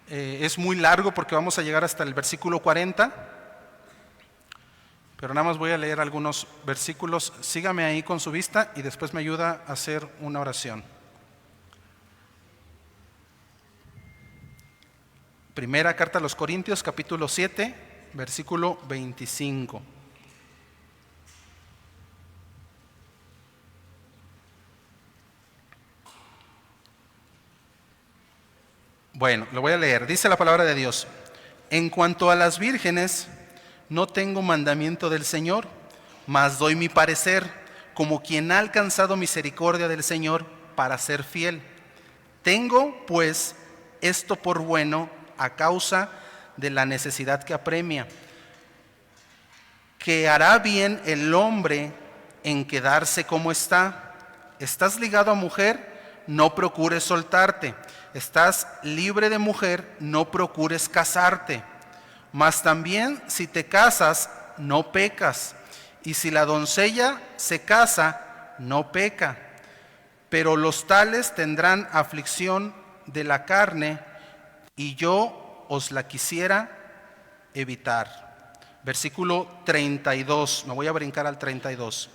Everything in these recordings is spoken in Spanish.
Es muy largo porque vamos a llegar hasta el versículo 40, pero nada más voy a leer algunos versículos. Sígame ahí con su vista y después me ayuda a hacer una oración. Primera carta a los Corintios, capítulo 7, versículo 25. Bueno, lo voy a leer. Dice la palabra de Dios: en cuanto a las vírgenes, no tengo mandamiento del Señor, mas doy mi parecer, como quien ha alcanzado misericordia del Señor para ser fiel. Tengo, pues, esto por bueno a causa de la necesidad que apremia, que hará bien el hombre en quedarse como está. ¿Estás ligado a mujer? No procures soltarte. Estás libre de mujer, no procures casarte. Mas también si te casas, no pecas. Y si la doncella se casa, no peca. Pero los tales tendrán aflicción de la carne, y yo os la quisiera evitar. Versículo 32, me voy a brincar al 32.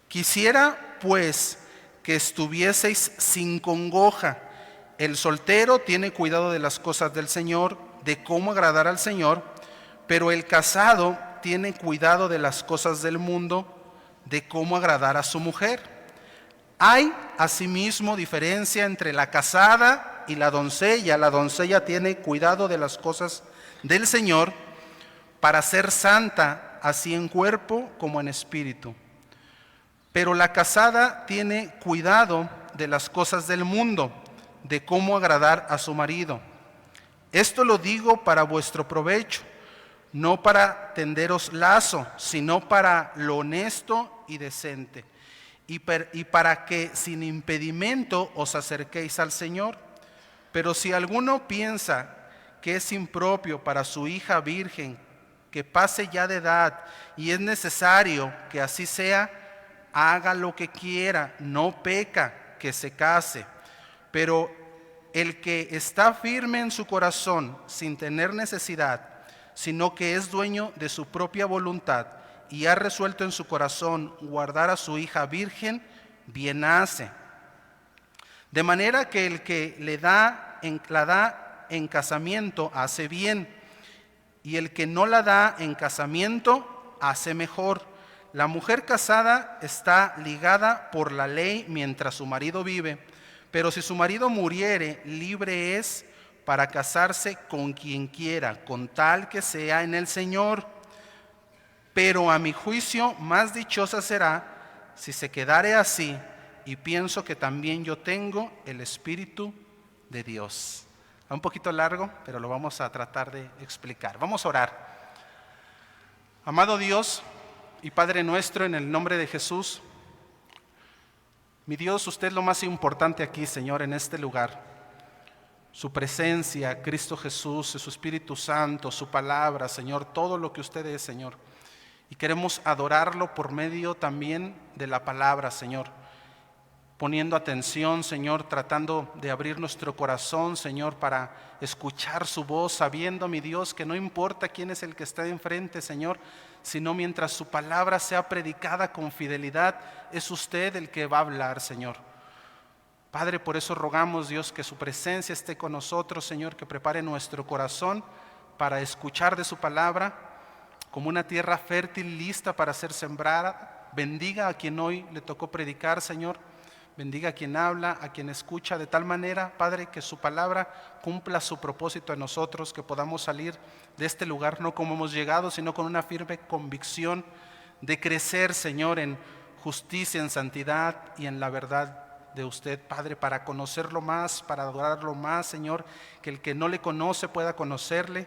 Quisiera pues que estuvieseis sin congoja. El soltero tiene cuidado de las cosas del Señor, de cómo agradar al Señor, pero el casado tiene cuidado de las cosas del mundo, de cómo agradar a su mujer. Hay asimismo diferencia entre la casada y la doncella. La doncella tiene cuidado de las cosas del Señor para ser santa, así en cuerpo como en espíritu. Pero la casada tiene cuidado de las cosas del mundo, de cómo agradar a su marido. Esto lo digo para vuestro provecho, no para tenderos lazo, sino para lo honesto y decente, y para que sin impedimento os acerquéis al Señor. Pero si alguno piensa que es impropio para su hija virgen que pase ya de edad, y es necesario que así sea, haga lo que quiera, no peca que se case. Pero el que está firme en su corazón sin tener necesidad, sino que es dueño de su propia voluntad y ha resuelto en su corazón guardar a su hija virgen, bien hace. De manera que el que la da en casamiento hace bien, y el que no la da en casamiento hace mejor. La mujer casada está ligada por la ley mientras su marido vive, pero si su marido muriere, libre es para casarse con quien quiera, con tal que sea en el Señor. Pero a mi juicio más dichosa será si se quedare así, y pienso que también yo tengo el Espíritu de Dios. Un poquito largo, pero lo vamos a tratar de explicar. Vamos a orar. Amado Dios y Padre nuestro, en el nombre de Jesús, mi Dios, usted es lo más importante aquí, Señor, en este lugar. Su presencia, Cristo Jesús, su Espíritu Santo, su palabra, Señor, todo lo que usted es, Señor. Y queremos adorarlo por medio también de la palabra, Señor. Poniendo atención, Señor, tratando de abrir nuestro corazón, Señor, para escuchar su voz, sabiendo, mi Dios, que no importa quién es el que está enfrente, Señor, sino mientras su palabra sea predicada con fidelidad, es usted el que va a hablar, Señor. Padre, por eso rogamos, Dios, que su presencia esté con nosotros, Señor, que prepare nuestro corazón para escuchar de su palabra como una tierra fértil, lista para ser sembrada. Bendiga a quien hoy le tocó predicar, Señor. Bendiga a quien habla, a quien escucha, de tal manera, Padre, que su palabra cumpla su propósito en nosotros, que podamos salir de este lugar no como hemos llegado, sino con una firme convicción de crecer, Señor, en justicia, en santidad y en la verdad de usted, Padre, para conocerlo más, para adorarlo más, Señor, que el que no le conoce pueda conocerle,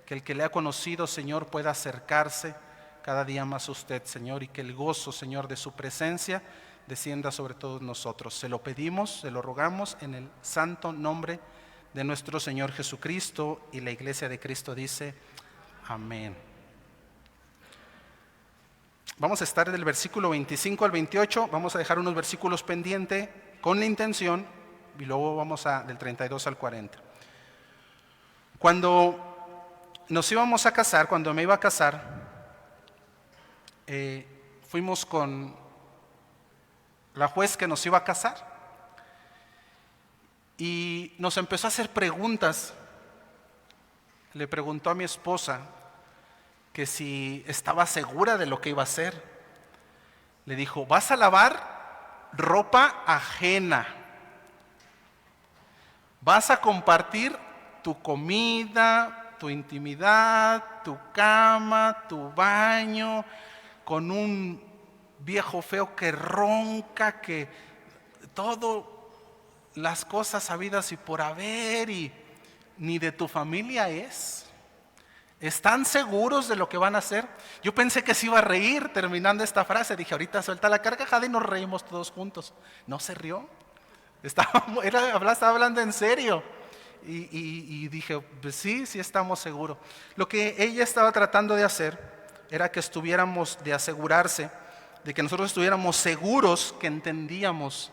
que el que le ha conocido, Señor, pueda acercarse cada día más a usted, Señor, y que el gozo, Señor, de su presencia descienda sobre todos nosotros. Se lo pedimos, se lo rogamos en el santo nombre de nuestro Señor Jesucristo, y la iglesia de Cristo dice amén. Vamos a estar del versículo 25 al 28, vamos a dejar unos versículos pendientes con la intención, y luego vamos del 32 al 40. Cuando nos íbamos a casar, cuando me iba a casar, fuimos con la juez que nos iba a casar y nos empezó a hacer preguntas. Le preguntó a mi esposa que si estaba segura de lo que iba a hacer. Le dijo: vas a lavar ropa ajena, vas a compartir tu comida, tu intimidad, tu cama, tu baño, con un viejo feo que ronca, que todo las cosas habidas y por haber, y ni de tu familia es. ¿Están seguros de lo que van a hacer? Yo pensé que se iba a reír terminando esta frase. Dije, ahorita suelta la carcajada y nos reímos todos juntos. No se rió. Estaba hablando en serio. Y dije, pues sí estamos seguros. Lo que ella estaba tratando de hacer era que de asegurarse de que nosotros estuviéramos seguros que entendíamos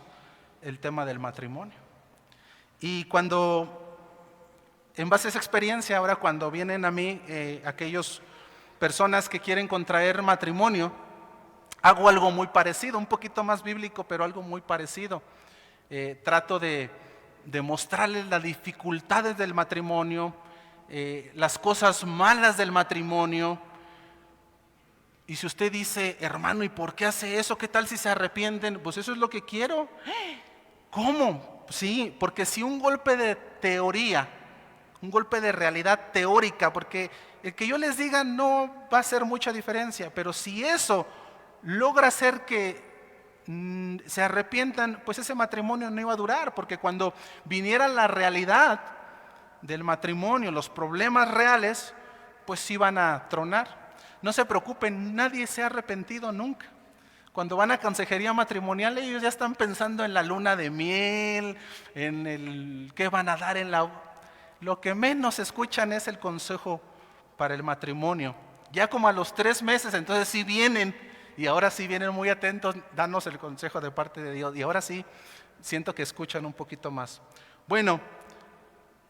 el tema del matrimonio. Y en base a esa experiencia, ahora cuando vienen a mí aquellas personas que quieren contraer matrimonio, hago algo muy parecido, un poquito más bíblico, pero algo muy parecido. Trato de mostrarles las dificultades del matrimonio, las cosas malas del matrimonio. Y si usted dice, hermano, ¿y por qué hace eso? ¿Qué tal si se arrepienten? Pues eso es lo que quiero. ¿Cómo? Sí, porque si un golpe de teoría, un golpe de realidad teórica, porque el que yo les diga no va a hacer mucha diferencia, pero si eso logra hacer que se arrepientan, pues ese matrimonio no iba a durar, porque cuando viniera la realidad del matrimonio, los problemas reales, pues iban a tronar. No se preocupen, nadie se ha arrepentido nunca. Cuando van a consejería matrimonial, ellos ya están pensando en la luna de miel, en el qué van a dar en la... Lo que menos escuchan es el consejo para el matrimonio. Ya como a los 3 meses, entonces sí vienen, y ahora sí vienen muy atentos, danos el consejo de parte de Dios. Y ahora sí siento que escuchan un poquito más. Bueno,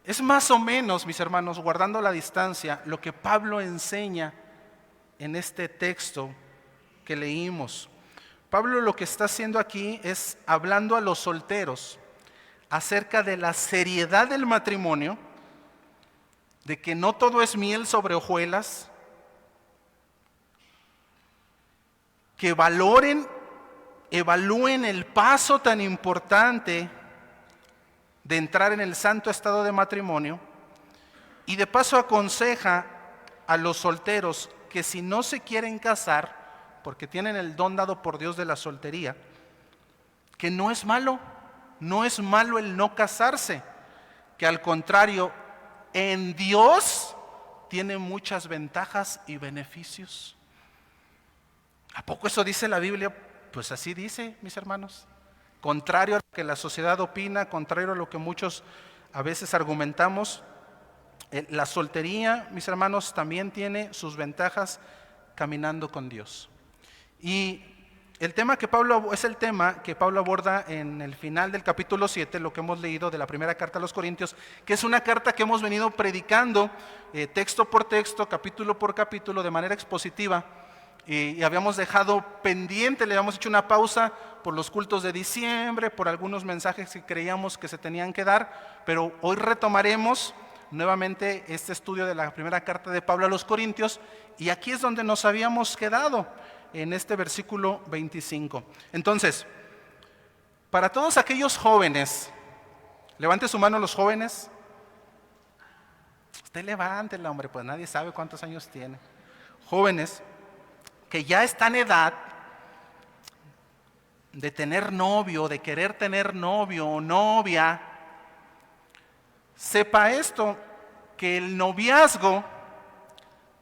es más o menos, mis hermanos, guardando la distancia, lo que Pablo enseña en este texto que leímos. Pablo lo que está haciendo aquí es hablando a los solteros acerca de la seriedad del matrimonio, de que no todo es miel sobre hojuelas, que evalúen el paso tan importante de entrar en el santo estado de matrimonio, y de paso aconseja a los solteros que si no se quieren casar, porque tienen el don dado por Dios de la soltería, que no es malo el no casarse, que al contrario, en Dios tiene muchas ventajas y beneficios. ¿A poco eso dice la Biblia? Pues así dice, mis hermanos. Contrario a lo que la sociedad opina, contrario a lo que muchos a veces argumentamos, la soltería, mis hermanos, también tiene sus ventajas caminando con Dios. Y el tema que Pablo aborda en el final del capítulo 7, lo que hemos leído de la primera carta a los Corintios, que es una carta que hemos venido predicando texto por texto, capítulo por capítulo, de manera expositiva. Y habíamos dejado pendiente, le habíamos hecho una pausa por los cultos de diciembre, por algunos mensajes que creíamos que se tenían que dar, pero hoy retomaremos nuevamente este estudio de la primera carta de Pablo a los Corintios, y aquí es donde nos habíamos quedado, en este versículo 25. Entonces, para todos aquellos jóvenes, levante su mano los jóvenes. Usted levántela, hombre, pues nadie sabe cuántos años tiene. Jóvenes que ya están en edad de tener novio, de querer tener novio o novia, sepa esto, que el noviazgo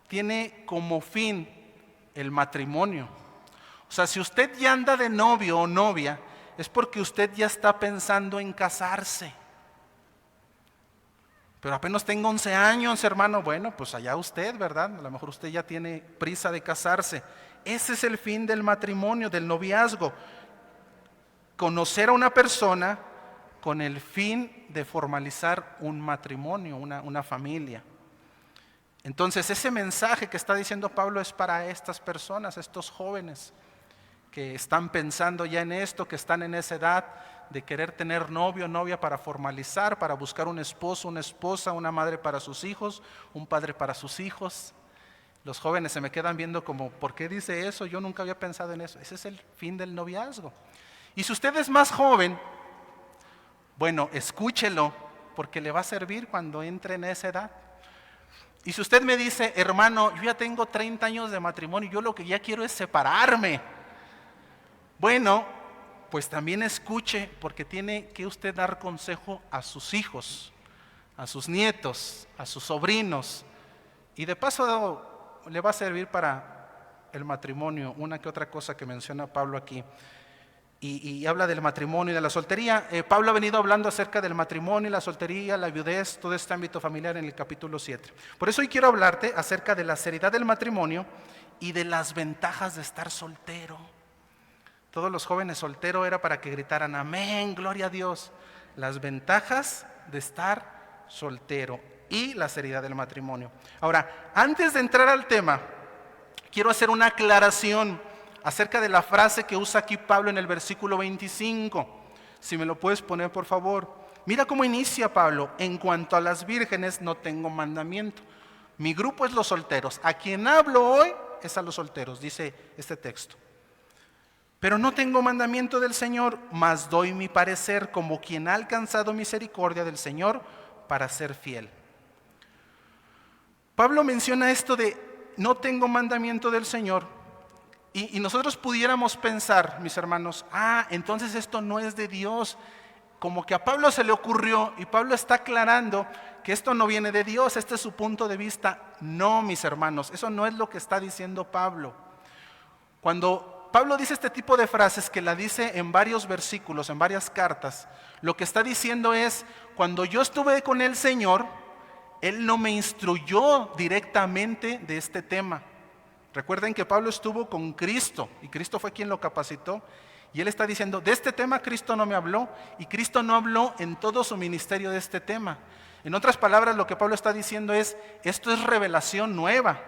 tiene como fin el matrimonio. O sea, si usted ya anda de novio o novia, es porque usted ya está pensando en casarse. Pero apenas tengo 11 años, hermano, bueno, pues allá usted, ¿verdad? A lo mejor usted ya tiene prisa de casarse. Ese es el fin del matrimonio, del noviazgo. Conocer a una persona con el fin de formalizar un matrimonio, una familia. Entonces ese mensaje que está diciendo Pablo es para estas personas, estos jóvenes que están pensando ya en esto, que están en esa edad de querer tener novio o novia para formalizar, para buscar un esposo, una esposa, una madre para sus hijos, un padre para sus hijos. Los jóvenes se me quedan viendo como, ¿por qué dice eso? Yo nunca había pensado en eso. Ese es el fin del noviazgo. Y si usted es más joven, bueno, escúchelo, porque le va a servir cuando entre en esa edad. Y si usted me dice, hermano, yo ya tengo 30 años de matrimonio, yo lo que ya quiero es separarme. Bueno, pues también escuche, porque tiene que usted dar consejo a sus hijos, a sus nietos, a sus sobrinos. Y de paso le va a servir para el matrimonio, una que otra cosa que menciona Pablo aquí. Y habla del matrimonio y de la soltería. Pablo ha venido hablando acerca del matrimonio, la soltería, la viudez, todo este ámbito familiar en el capítulo 7. Por eso hoy quiero hablarte acerca de la seriedad del matrimonio y de las ventajas de estar soltero. Todos los jóvenes solteros era para que gritaran amén, gloria a Dios. Las ventajas de estar soltero y la seriedad del matrimonio. Ahora, antes de entrar al tema, quiero hacer una aclaración acerca de la frase que usa aquí Pablo en el versículo 25. Si me lo puedes poner, por favor. Mira cómo inicia Pablo. En cuanto a las vírgenes, no tengo mandamiento. Mi grupo es los solteros. A quien hablo hoy es a los solteros, dice este texto. Pero no tengo mandamiento del Señor, mas doy mi parecer como quien ha alcanzado misericordia del Señor para ser fiel. Pablo menciona esto de no tengo mandamiento del Señor. Y nosotros pudiéramos pensar, mis hermanos, entonces esto no es de Dios. Como que a Pablo se le ocurrió y Pablo está aclarando que esto no viene de Dios, este es su punto de vista. No, mis hermanos, eso no es lo que está diciendo Pablo. Cuando Pablo dice este tipo de frases, que la dice en varios versículos, en varias cartas, lo que está diciendo es, cuando yo estuve con el Señor, Él no me instruyó directamente de este tema. Recuerden que Pablo estuvo con Cristo y Cristo fue quien lo capacitó. Y él está diciendo, de este tema Cristo no me habló, y Cristo no habló en todo su ministerio de este tema. En otras palabras, lo que Pablo está diciendo es, esto es revelación nueva,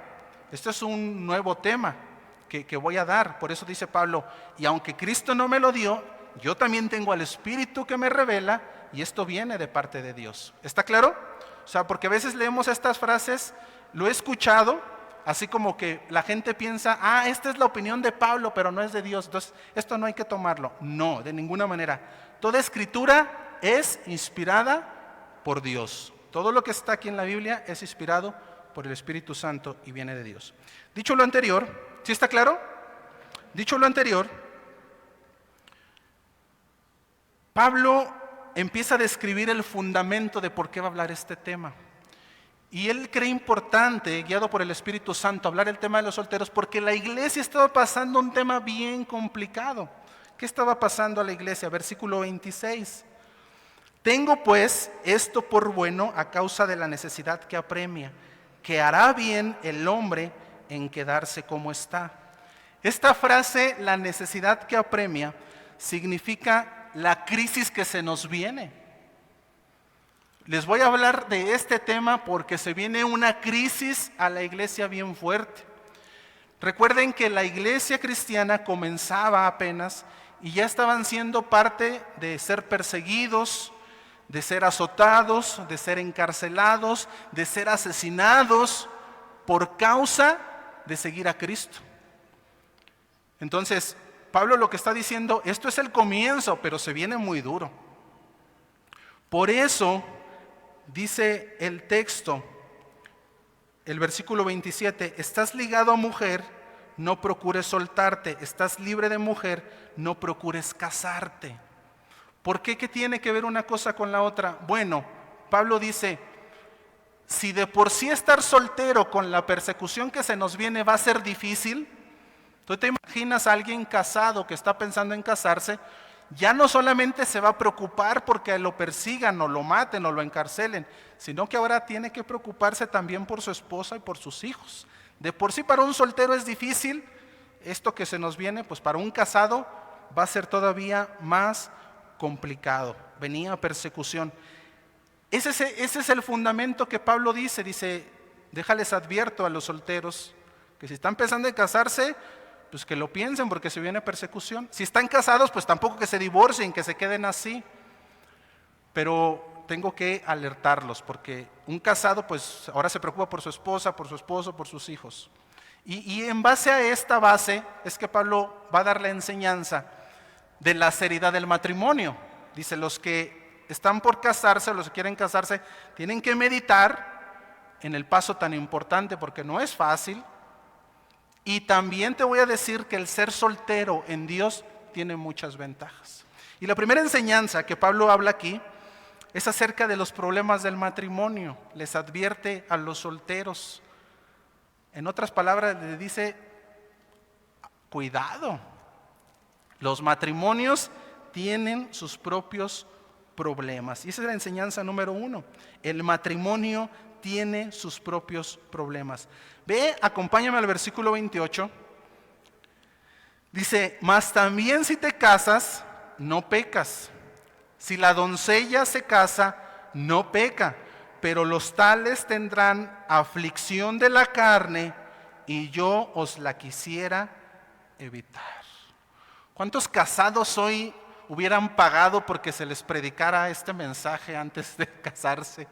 esto es un nuevo tema que voy a dar. Por eso dice Pablo, y aunque Cristo no me lo dio, yo también tengo al Espíritu que me revela, y esto viene de parte de Dios. ¿Está claro? O sea, porque a veces leemos estas frases, lo he escuchado, así como que la gente piensa, esta es la opinión de Pablo, pero no es de Dios, entonces esto no hay que tomarlo. No, de ninguna manera. Toda escritura es inspirada por Dios. Todo lo que está aquí en la Biblia es inspirado por el Espíritu Santo y viene de Dios. Dicho lo anterior, ¿sí está claro? Dicho lo anterior, Pablo empieza a describir el fundamento de por qué va a hablar este tema. Y él cree importante, guiado por el Espíritu Santo, hablar el tema de los solteros, porque la iglesia estaba pasando un tema bien complicado. ¿Qué estaba pasando a la iglesia? Versículo 26. Tengo pues esto por bueno a causa de la necesidad que apremia, que hará bien el hombre en quedarse como está. Esta frase, la necesidad que apremia, significa la crisis que se nos viene. Les voy a hablar de este tema porque se viene una crisis a la iglesia bien fuerte. Recuerden que la iglesia cristiana comenzaba apenas y ya estaban siendo parte de ser perseguidos, de ser azotados, de ser encarcelados, de ser asesinados por causa de seguir a Cristo. Entonces, Pablo lo que está diciendo, esto es el comienzo, pero se viene muy duro. Por eso dice el texto, el versículo 27, estás ligado a mujer, no procures soltarte, estás libre de mujer, no procures casarte. ¿Por qué? ¿Qué tiene que ver una cosa con la otra? Bueno, Pablo dice, si de por sí estar soltero con la persecución que se nos viene va a ser difícil, ¿tú te imaginas a alguien casado que está pensando en casarse? Ya no solamente se va a preocupar porque lo persigan o lo maten o lo encarcelen, sino que ahora tiene que preocuparse también por su esposa y por sus hijos. De por sí para un soltero es difícil, esto que se nos viene, pues para un casado va a ser todavía más complicado. Venía persecución. Ese es el fundamento que Pablo dice, déjales advierto a los solteros que si están pensando en casarse, pues que lo piensen porque se viene persecución. Si están casados, pues tampoco que se divorcien, que se queden así. Pero tengo que alertarlos porque un casado pues ahora se preocupa por su esposa, por su esposo, por sus hijos. Y en base a esta base es que Pablo va a dar la enseñanza de la seriedad del matrimonio. Dice, los que están por casarse, los que quieren casarse, tienen que meditar en el paso tan importante porque no es fácil. Y también te voy a decir que el ser soltero en Dios tiene muchas ventajas. Y la primera enseñanza que Pablo habla aquí es acerca de los problemas del matrimonio. Les advierte a los solteros. En otras palabras, les dice, cuidado. Los matrimonios tienen sus propios problemas. Y esa es la enseñanza número 1. El matrimonio tiene sus propios problemas. Ve, acompáñame al versículo 28. Dice, mas también si te casas, no pecas. Si la doncella se casa, no peca. Pero los tales tendrán aflicción de la carne y yo os la quisiera evitar. ¿Cuántos casados hoy hubieran pagado porque se les predicara este mensaje antes de casarse?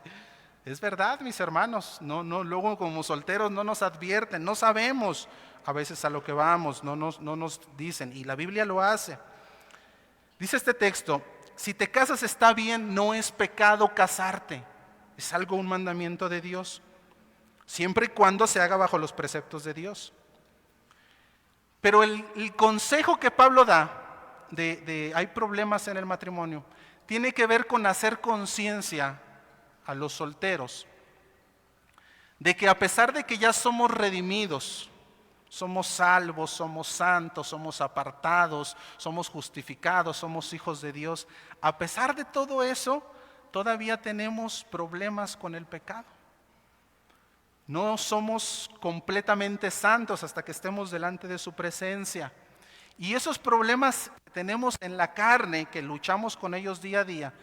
Es verdad, mis hermanos, luego como solteros no nos advierten, no sabemos a veces a lo que vamos, no nos dicen, y la Biblia lo hace. Dice este texto, si te casas está bien, no es pecado casarte, es algo, un mandamiento de Dios, siempre y cuando se haga bajo los preceptos de Dios. Pero el consejo que Pablo da de hay problemas en el matrimonio, tiene que ver con hacer conciencia a los solteros de que a pesar de que ya somos redimidos, somos salvos, somos santos, somos apartados, somos justificados, somos hijos de Dios, a pesar de todo eso, todavía tenemos problemas con el pecado. No somos completamente santos hasta que estemos delante de su presencia. Y esos problemas que tenemos en la carne, que luchamos con ellos día a día,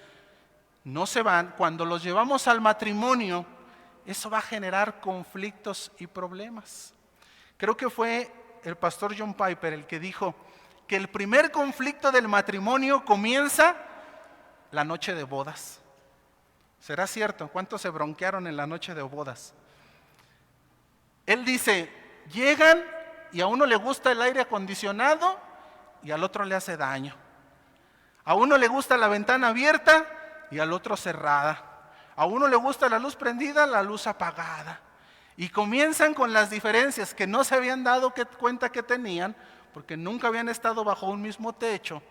no se van. Cuando los llevamos al matrimonio, eso va a generar conflictos y problemas. Creo que fue el pastor John Piper el que dijo que el primer conflicto del matrimonio comienza la noche de bodas. ¿Será cierto? ¿Cuántos se bronquearon en la noche de bodas? Él dice, llegan y a uno le gusta el aire acondicionado y al otro le hace daño. A uno le gusta la ventana abierta y al otro cerrada. A uno le gusta la luz prendida, la luz apagada. Y comienzan con las diferencias que no se habían dado cuenta que tenían, porque nunca habían estado bajo un mismo techo.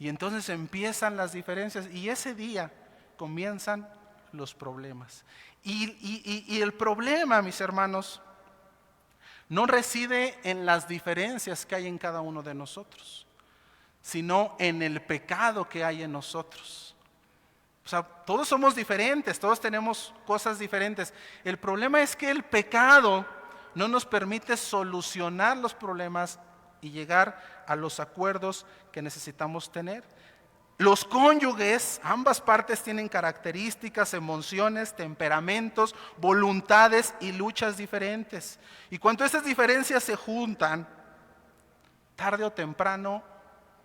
Y entonces empiezan las diferencias y ese día comienzan los problemas. Y el problema, mis hermanos, no reside en las diferencias que hay en cada uno de nosotros, sino en el pecado que hay en nosotros. O sea, todos somos diferentes, todos tenemos cosas diferentes. El problema es que el pecado no nos permite solucionar los problemas y llegar a los acuerdos que necesitamos tener. Los cónyuges, ambas partes tienen características, emociones, temperamentos, voluntades y luchas diferentes. Y cuando esas diferencias se juntan, tarde o temprano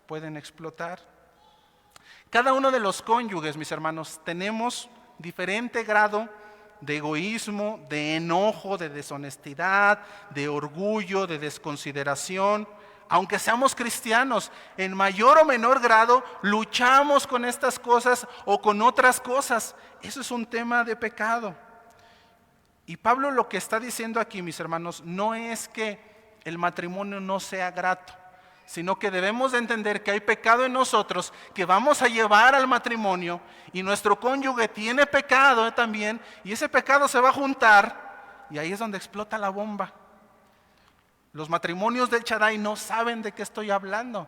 pueden explotar. Cada uno de los cónyuges, mis hermanos, tenemos diferente grado de egoísmo, de enojo, de deshonestidad, de orgullo, de desconsideración. Aunque seamos cristianos, en mayor o menor grado luchamos con estas cosas o con otras cosas. Eso es un tema de pecado. Y Pablo lo que está diciendo aquí, mis hermanos, no es que el matrimonio no sea grato, sino que debemos de entender que hay pecado en nosotros que vamos a llevar al matrimonio y nuestro cónyuge tiene pecado también y ese pecado se va a juntar y ahí es donde explota la bomba. Los matrimonios del Shaddai no saben de qué estoy hablando,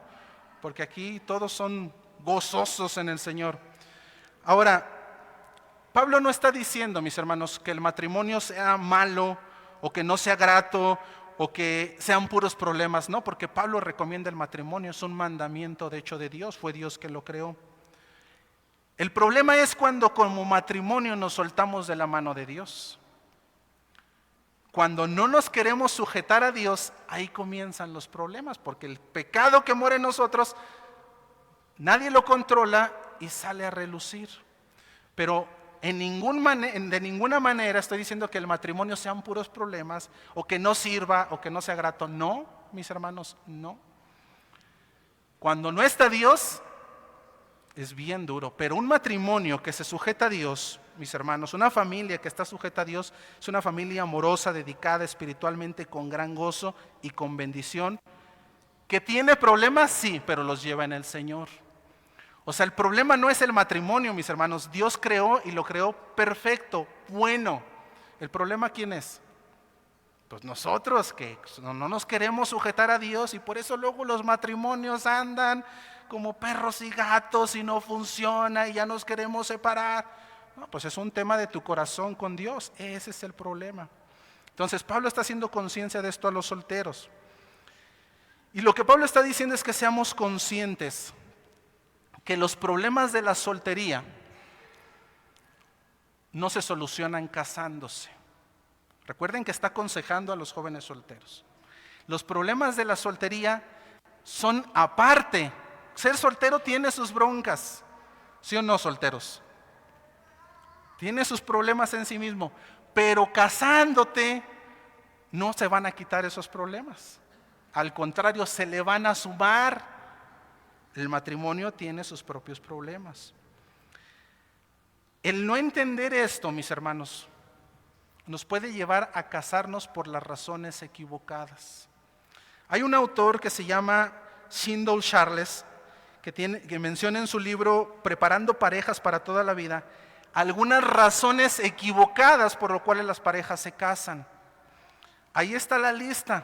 porque aquí todos son gozosos en el Señor. Ahora, Pablo no está diciendo, mis hermanos, que el matrimonio sea malo o que no sea grato o que sean puros problemas, no, porque Pablo recomienda el matrimonio, es un mandamiento de hecho de Dios, fue Dios que lo creó. El problema es cuando como matrimonio nos soltamos de la mano de Dios. cuando no nos queremos sujetar a Dios, ahí comienzan los problemas, porque el pecado que mora en nosotros, nadie lo controla y sale a relucir. Pero de ninguna manera estoy diciendo que el matrimonio sean puros problemas, o que no sirva, o que no sea grato. No, mis hermanos, no. Cuando no está Dios, es bien duro. Pero un matrimonio que se sujeta a Dios, mis hermanos, una familia que está sujeta a Dios, es una familia amorosa, dedicada espiritualmente, con gran gozo y con bendición. ¿Que tiene problemas? Sí, pero los lleva en el Señor. O sea, el problema no es el matrimonio, mis hermanos. Dios creó y lo creó perfecto, bueno. ¿El problema quién es? Pues nosotros, que no nos queremos sujetar a Dios, y por eso luego los matrimonios andan como perros y gatos y no funciona y ya nos queremos separar. No, pues es un tema de tu corazón con Dios. Ese es el problema. Entonces Pablo está haciendo conciencia de esto a los solteros. Y lo que Pablo está diciendo es que seamos conscientes que los problemas de la soltería no se solucionan casándose. Recuerden que está aconsejando a los jóvenes solteros. Los problemas de la soltería son aparte. Ser soltero tiene sus broncas, ¿sí o no, solteros? Tiene sus problemas en sí mismo, pero casándote no se van a quitar esos problemas. Al contrario, se le van a sumar. El matrimonio tiene sus propios problemas. El no entender esto, mis hermanos, nos puede llevar a casarnos por las razones equivocadas. Hay un autor que se llama Shindol Charles, que menciona en su libro Preparando parejas para toda la vida algunas razones equivocadas por las cuales las parejas se casan. Ahí está la lista.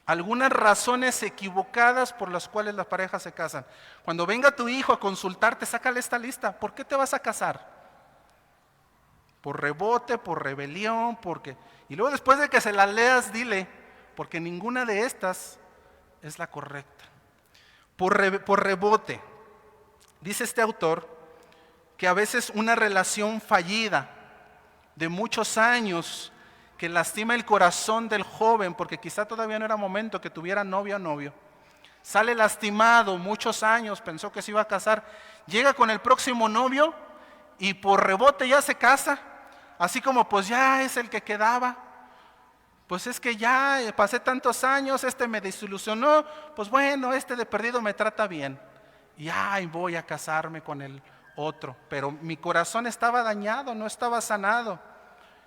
Algunas razones equivocadas por las cuales las parejas se casan. Cuando venga tu hijo a consultarte, sácale esta lista. ¿Por qué te vas a casar? Por rebote, por rebelión, porque... Y luego después de que se la leas, dile, porque ninguna de estas es la correcta. Por rebote. Dice este autor que a veces una relación fallida de muchos años que lastima el corazón del joven, porque quizá todavía no era momento que tuviera novia o novio, sale lastimado muchos años, pensó que se iba a casar, llega con el próximo novio y por rebote ya se casa, así como pues ya es el que quedaba, pues es que ya pasé tantos años, este me desilusionó, pues bueno, este de perdido me trata bien, y ay, voy a casarme con el otro, pero mi corazón estaba dañado, no estaba sanado.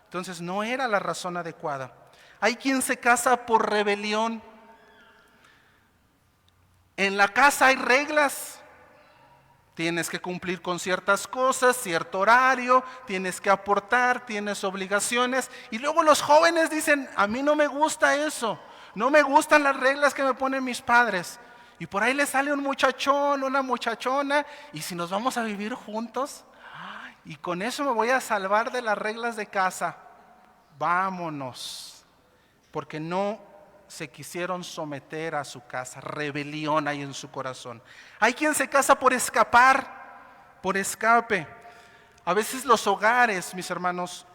Entonces no era la razón adecuada. Hay quien se casa por rebelión. En la casa hay reglas. Tienes que cumplir con ciertas cosas, cierto horario, tienes que aportar, tienes obligaciones. Y luego los jóvenes dicen, a mí no me gusta eso, no me gustan las reglas que me ponen mis padres. Y por ahí le sale un muchachón, una muchachona, y si nos vamos a vivir juntos, y con eso me voy a salvar de las reglas de casa, vámonos, porque no se quisieron someter a su casa, rebelión hay en su corazón. Hay quien se casa por escapar, por escape. A veces los hogares, mis hermanos,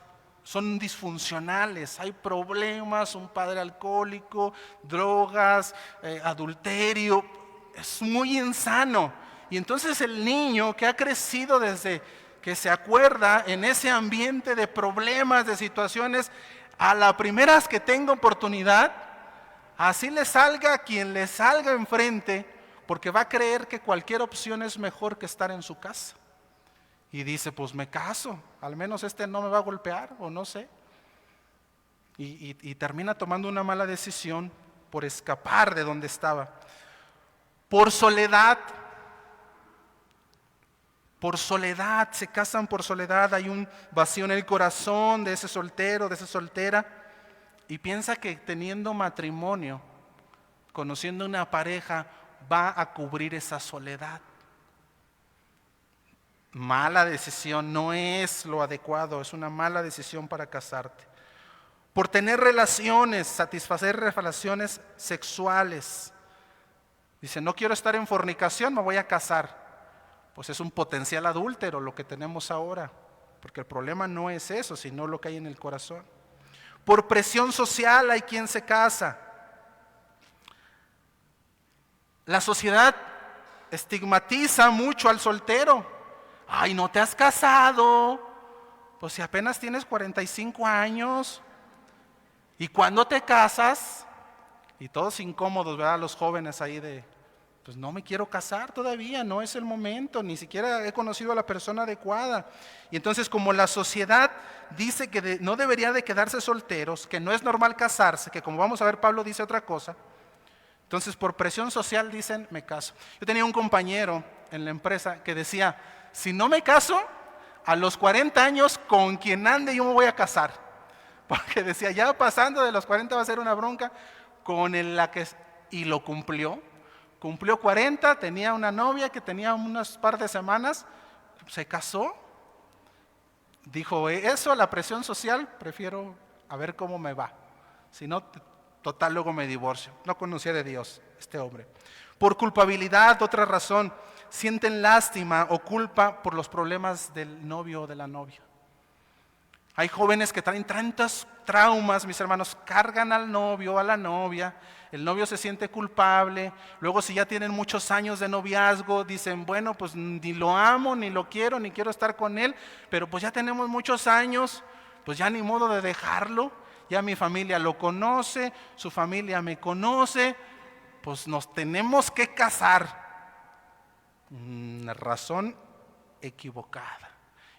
son disfuncionales, hay problemas, un padre alcohólico, drogas, adulterio, es muy insano. Y entonces el niño que ha crecido desde que se acuerda en ese ambiente de problemas, de situaciones, a la primera que tenga oportunidad, así le salga a quien le salga enfrente, porque va a creer que cualquier opción es mejor que estar en su casa. Y dice, pues me caso, al menos este no me va a golpear, o no sé. Y termina tomando una mala decisión por escapar de donde estaba. Por soledad, se casan por soledad, hay un vacío en el corazón de ese soltero, de esa soltera, y piensa que teniendo matrimonio, conociendo una pareja, va a cubrir esa soledad. Mala decisión, no es lo adecuado, es una mala decisión para casarte. Por tener relaciones, satisfacer relaciones sexuales. Dice, no quiero estar en fornicación, me voy a casar. Pues es un potencial adúltero lo que tenemos ahora, porque el problema no es eso, sino lo que hay en el corazón. Por presión social hay quien se casa. La sociedad estigmatiza mucho al soltero. Ay, no te has casado. Pues si apenas tienes 45 años. ¿Y cuándo te casas? Y todos incómodos, ¿verdad? Los jóvenes ahí de, pues no me quiero casar todavía, no es el momento, ni siquiera he conocido a la persona adecuada. Y entonces, como la sociedad dice que no debería de quedarse solteros, que no es normal casarse, que como vamos a ver Pablo dice otra cosa, entonces por presión social dicen, me caso. Yo tenía un compañero en la empresa que decía, si no me caso, a los 40 años con quien ande yo me voy a casar. Porque decía, ya pasando de los 40 va a ser una bronca con la que... Y lo cumplió. Cumplió 40, tenía una novia que tenía unas par de semanas, se casó. Dijo, eso, la presión social, prefiero a ver cómo me va. Si no, total, luego me divorcio. No conocía de Dios este hombre. Por culpabilidad, otra razón, sienten lástima o culpa por los problemas del novio o de la novia. Hay jóvenes que traen tantos traumas, mis hermanos, cargan al novio o a la novia, el novio se siente culpable, luego si ya tienen muchos años de noviazgo, dicen, bueno, pues ni lo amo, ni lo quiero, ni quiero estar con él, pero pues ya tenemos muchos años, pues ya ni modo de dejarlo, ya mi familia lo conoce, su familia me conoce, pues nos tenemos que casar. Una razón equivocada.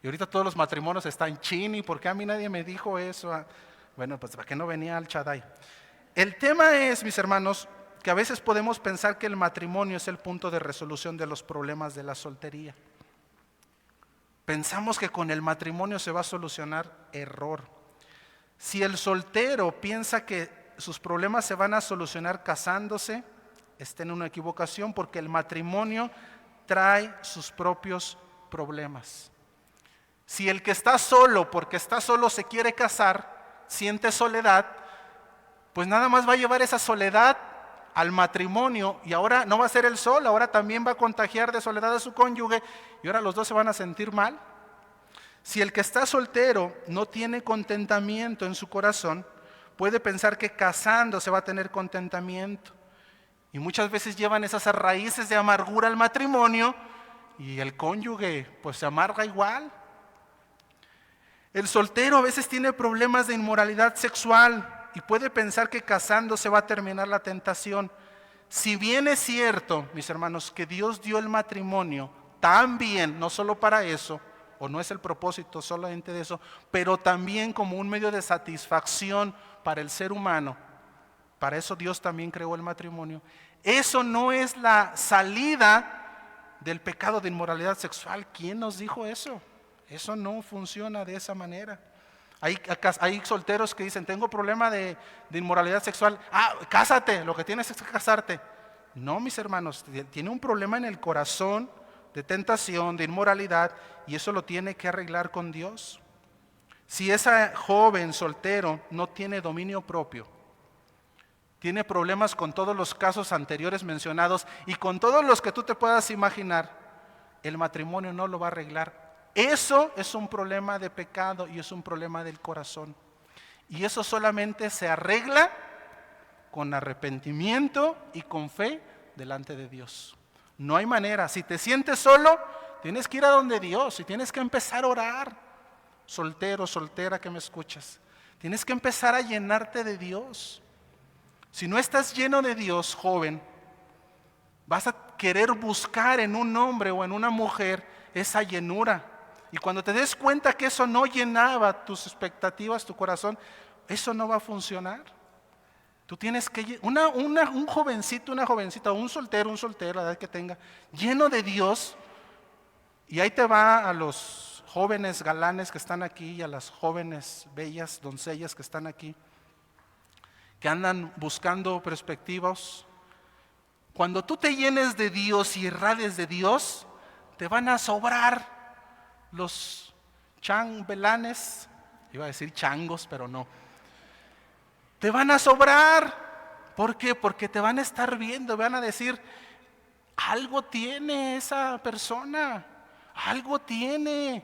Y ahorita todos los matrimonios están chini, ¿por qué a mí nadie me dijo eso? Bueno, pues ¿para qué no venía al Shaddai? El tema es, mis hermanos, que a veces podemos pensar que el matrimonio es el punto de resolución de los problemas de la soltería. Pensamos que con el matrimonio se va a solucionar. Error. Si el soltero piensa que sus problemas se van a solucionar casándose, está en una equivocación, porque el matrimonio trae sus propios problemas. Si el que está solo, porque está solo, se quiere casar, siente soledad, pues nada más va a llevar esa soledad al matrimonio y ahora no va a ser él solo, ahora también va a contagiar de soledad a su cónyuge y ahora los dos se van a sentir mal. Si el que está soltero no tiene contentamiento en su corazón, puede pensar que casándose va a tener contentamiento. Y muchas veces llevan esas raíces de amargura al matrimonio y el cónyuge pues se amarga igual. El soltero a veces tiene problemas de inmoralidad sexual y puede pensar que casándose va a terminar la tentación. Si bien es cierto, mis hermanos, que Dios dio el matrimonio también, no solo para eso, o no es el propósito solamente de eso, pero también como un medio de satisfacción para el ser humano. Para eso Dios también creó el matrimonio. Eso no es la salida del pecado de inmoralidad sexual. ¿Quién nos dijo eso? Eso no funciona de esa manera. Hay solteros que dicen, tengo problema de inmoralidad sexual. Cásate, lo que tienes es que casarte. No, mis hermanos, tiene un problema en el corazón de tentación, de inmoralidad, y eso lo tiene que arreglar con Dios. Si esa joven soltero no tiene dominio propio, tiene problemas con todos los casos anteriores mencionados y con todos los que tú te puedas imaginar, el matrimonio no lo va a arreglar. Eso es un problema de pecado y es un problema del corazón. Y eso solamente se arregla con arrepentimiento y con fe delante de Dios. No hay manera. Si te sientes solo, tienes que ir a donde Dios y tienes que empezar a orar. Soltero, soltera que me escuchas, tienes que empezar a llenarte de Dios. Si no estás lleno de Dios, joven, vas a querer buscar en un hombre o en una mujer esa llenura. Y cuando te des cuenta que eso no llenaba tus expectativas, tu corazón, eso no va a funcionar. Tú tienes que, un jovencito, una jovencita, un soltero, la edad que tenga, lleno de Dios, y ahí te va a los jóvenes galanes que están aquí y a las jóvenes bellas doncellas que están aquí, que andan buscando perspectivas. Cuando tú te llenes de Dios y irradies de Dios, te van a sobrar los chambelanes, iba a decir changos, pero no. Te van a sobrar. ¿Por qué? Porque te van a estar viendo, van a decir, algo tiene esa persona, algo tiene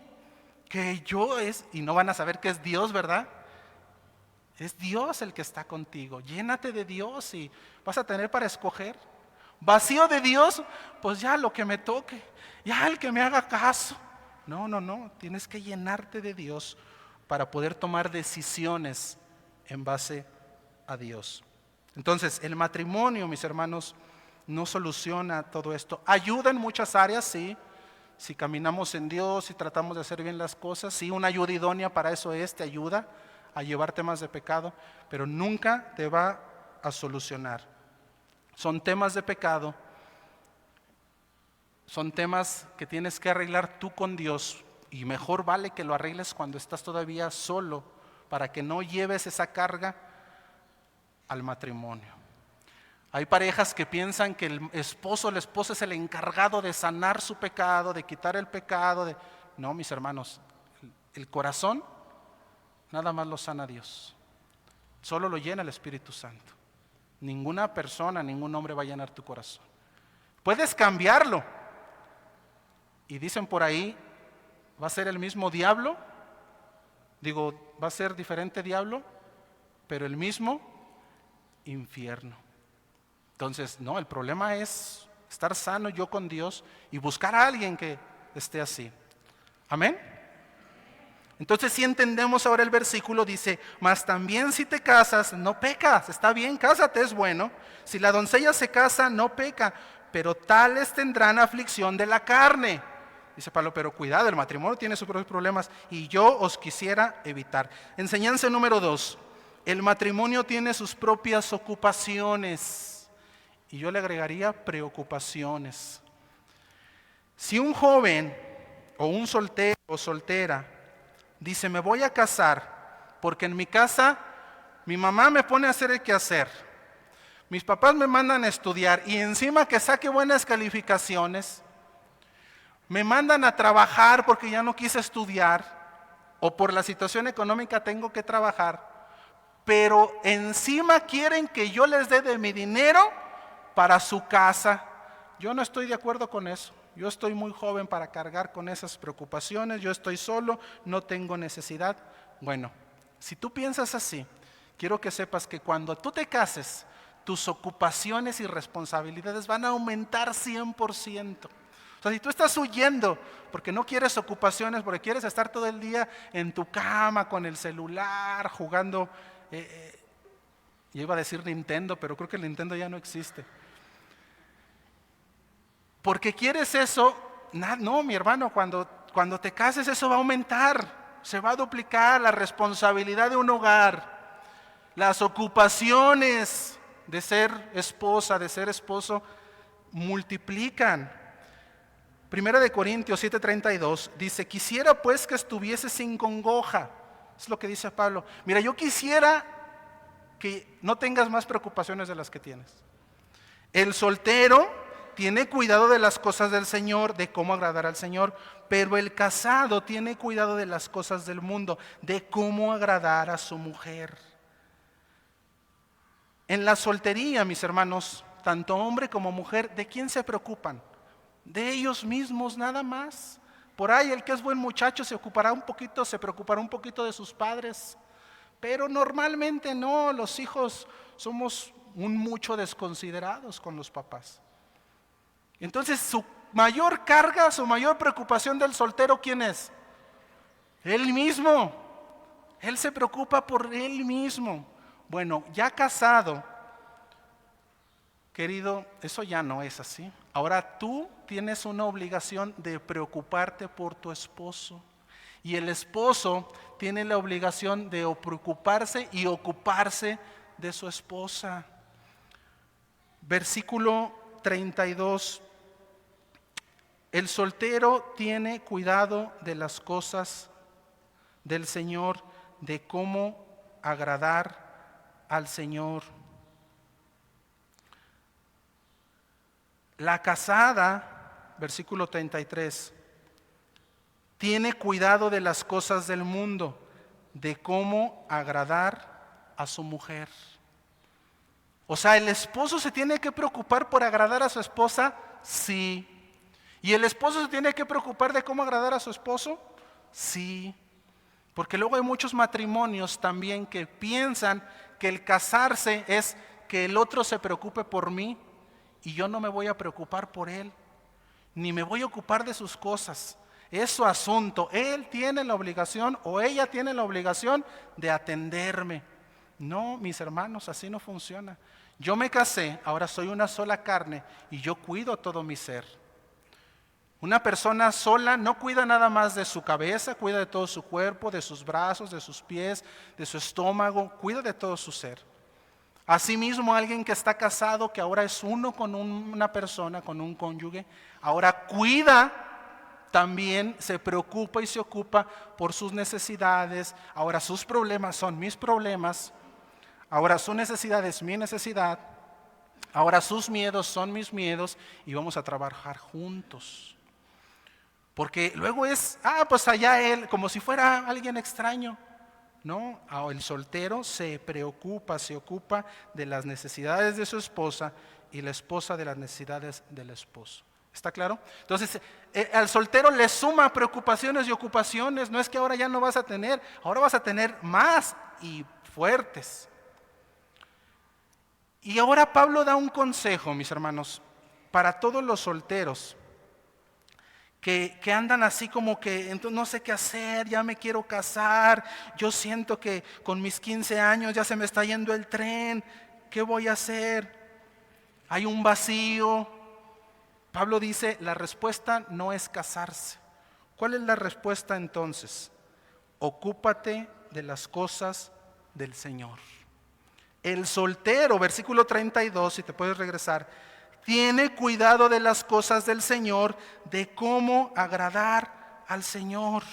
que yo es, y no van a saber que es Dios, ¿verdad? Es Dios el que está contigo. Llénate de Dios y vas a tener para escoger. Vacío de Dios, pues ya lo que me toque, ya el que me haga caso. No, tienes que llenarte de Dios para poder tomar decisiones en base a Dios. Entonces, el matrimonio, mis hermanos, no soluciona todo esto. Ayuda en muchas áreas, sí. Si caminamos en Dios y tratamos de hacer bien las cosas, sí, una ayuda idónea para eso te ayuda a llevar temas de pecado, pero nunca te va a solucionar. Son temas de pecado, son temas que tienes que arreglar tú con Dios, y mejor vale que lo arregles cuando estás todavía solo, para que no lleves esa carga al matrimonio. Hay parejas que piensan que el esposo o la esposa es el encargado de sanar su pecado, de quitar el pecado. No, mis hermanos, el corazón nada más lo sana Dios. Solo lo llena el Espíritu Santo. Ninguna persona, ningún hombre va a llenar tu corazón. Puedes cambiarlo. Y dicen por ahí, ¿va a ser el mismo diablo? Va a ser diferente diablo, pero el mismo infierno. Entonces, no, el problema es estar sano yo con Dios y buscar a alguien que esté así. Amén. Entonces, si entendemos ahora el versículo, dice, mas también si te casas, no pecas. Está bien, cásate, es bueno. Si la doncella se casa, no peca, pero tales tendrán aflicción de la carne. Dice Pablo, pero cuidado, el matrimonio tiene sus propios problemas y yo os quisiera evitar. Enseñanza número 2, el matrimonio tiene sus propias ocupaciones. Y yo le agregaría preocupaciones. Si un joven o un soltero o soltera dice, me voy a casar porque en mi casa mi mamá me pone a hacer el quehacer, mis papás me mandan a estudiar y encima que saque buenas calificaciones, me mandan a trabajar porque ya no quise estudiar o por la situación económica tengo que trabajar, pero encima quieren que yo les dé de mi dinero para su casa. Yo no estoy de acuerdo con eso. Yo estoy muy joven para cargar con esas preocupaciones. Yo estoy solo, no tengo necesidad. Bueno, si tú piensas así, quiero que sepas que cuando tú te cases, tus ocupaciones y responsabilidades van a aumentar 100%. O sea, si tú estás huyendo porque no quieres ocupaciones, porque quieres estar todo el día en tu cama con el celular, jugando, yo iba a decir Nintendo, pero creo que el Nintendo ya no existe. Porque quieres eso, no, mi hermano, cuando te cases eso va a aumentar, se va a duplicar la responsabilidad de un hogar, las ocupaciones de ser esposa, de ser esposo, multiplican. Primera de Corintios 7:32 dice, quisiera pues que estuviese sin congoja. Es lo que dice Pablo. Mira, yo quisiera que no tengas más preocupaciones de las que tienes. El soltero tiene cuidado de las cosas del Señor, de cómo agradar al Señor, pero el casado tiene cuidado de las cosas del mundo, de cómo agradar a su mujer. En la soltería, mis hermanos, tanto hombre como mujer, ¿de quién se preocupan? De ellos mismos nada más. Por ahí el que es buen muchacho se preocupará un poquito de sus padres, pero normalmente no, los hijos somos mucho desconsiderados con los papás. Entonces su mayor carga, su mayor preocupación del soltero, ¿quién es? Él mismo. Él se preocupa por él mismo. Bueno, ya casado, querido, eso ya no es así. Ahora tú tienes una obligación de preocuparte por tu esposo. Y el esposo tiene la obligación de preocuparse y ocuparse de su esposa. Versículo 32. El soltero tiene cuidado de las cosas del Señor, de cómo agradar al Señor. La casada, versículo 33, tiene cuidado de las cosas del mundo, de cómo agradar a su mujer. O sea, ¿el esposo se tiene que preocupar por agradar a su esposa? Sí. ¿Y el esposo se tiene que preocupar de cómo agradar a su esposo? Sí. Porque luego hay muchos matrimonios también que piensan que el casarse es que el otro se preocupe por mí y yo no me voy a preocupar por él, ni me voy a ocupar de sus cosas. Es su asunto. Él tiene la obligación o ella tiene la obligación de atenderme. No, mis hermanos, así no funciona. Yo me casé, ahora soy una sola carne y yo cuido todo mi ser. Una persona sola no cuida nada más de su cabeza, cuida de todo su cuerpo, de sus brazos, de sus pies, de su estómago, cuida de todo su ser. Asimismo, alguien que está casado, que ahora es uno con una persona, con un cónyuge, ahora cuida también, se preocupa y se ocupa por sus necesidades. Ahora sus problemas son mis problemas, ahora su necesidad es mi necesidad, ahora sus miedos son mis miedos y vamos a trabajar juntos. Porque luego es, pues allá él, como si fuera alguien extraño. No, el soltero se preocupa, se ocupa de las necesidades de su esposa y la esposa de las necesidades del esposo. ¿Está claro? Entonces, al soltero le suma preocupaciones y ocupaciones. No es que ahora ya no vas a tener, ahora vas a tener más y fuertes. Y ahora Pablo da un consejo, mis hermanos, para todos los solteros que andan así como que entonces no sé qué hacer, ya me quiero casar, yo siento que con mis 15 años ya se me está yendo el tren, ¿qué voy a hacer? Hay un vacío. Pablo dice, la respuesta no es casarse. ¿Cuál es la respuesta entonces? Ocúpate de las cosas del Señor. El soltero, versículo 32, si te puedes regresar, tiene cuidado de las cosas del Señor, de cómo agradar al Señor.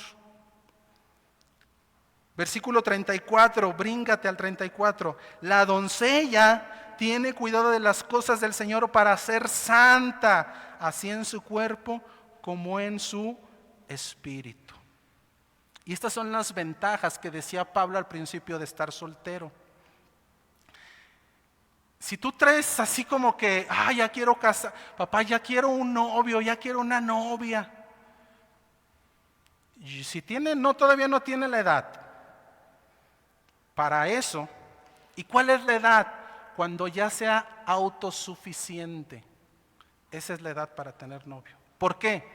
Versículo 34, bríngate al 34. La doncella tiene cuidado de las cosas del Señor para ser santa, así en su cuerpo como en su espíritu. Y estas son las ventajas que decía Pablo al principio de estar soltero. Si tú traes así como que, ya quiero casar, papá, ya quiero un novio, ya quiero una novia. Y si tiene, todavía no tiene la edad para eso. ¿Y cuál es la edad? Cuando ya sea autosuficiente. Esa es la edad para tener novio. ¿Por qué?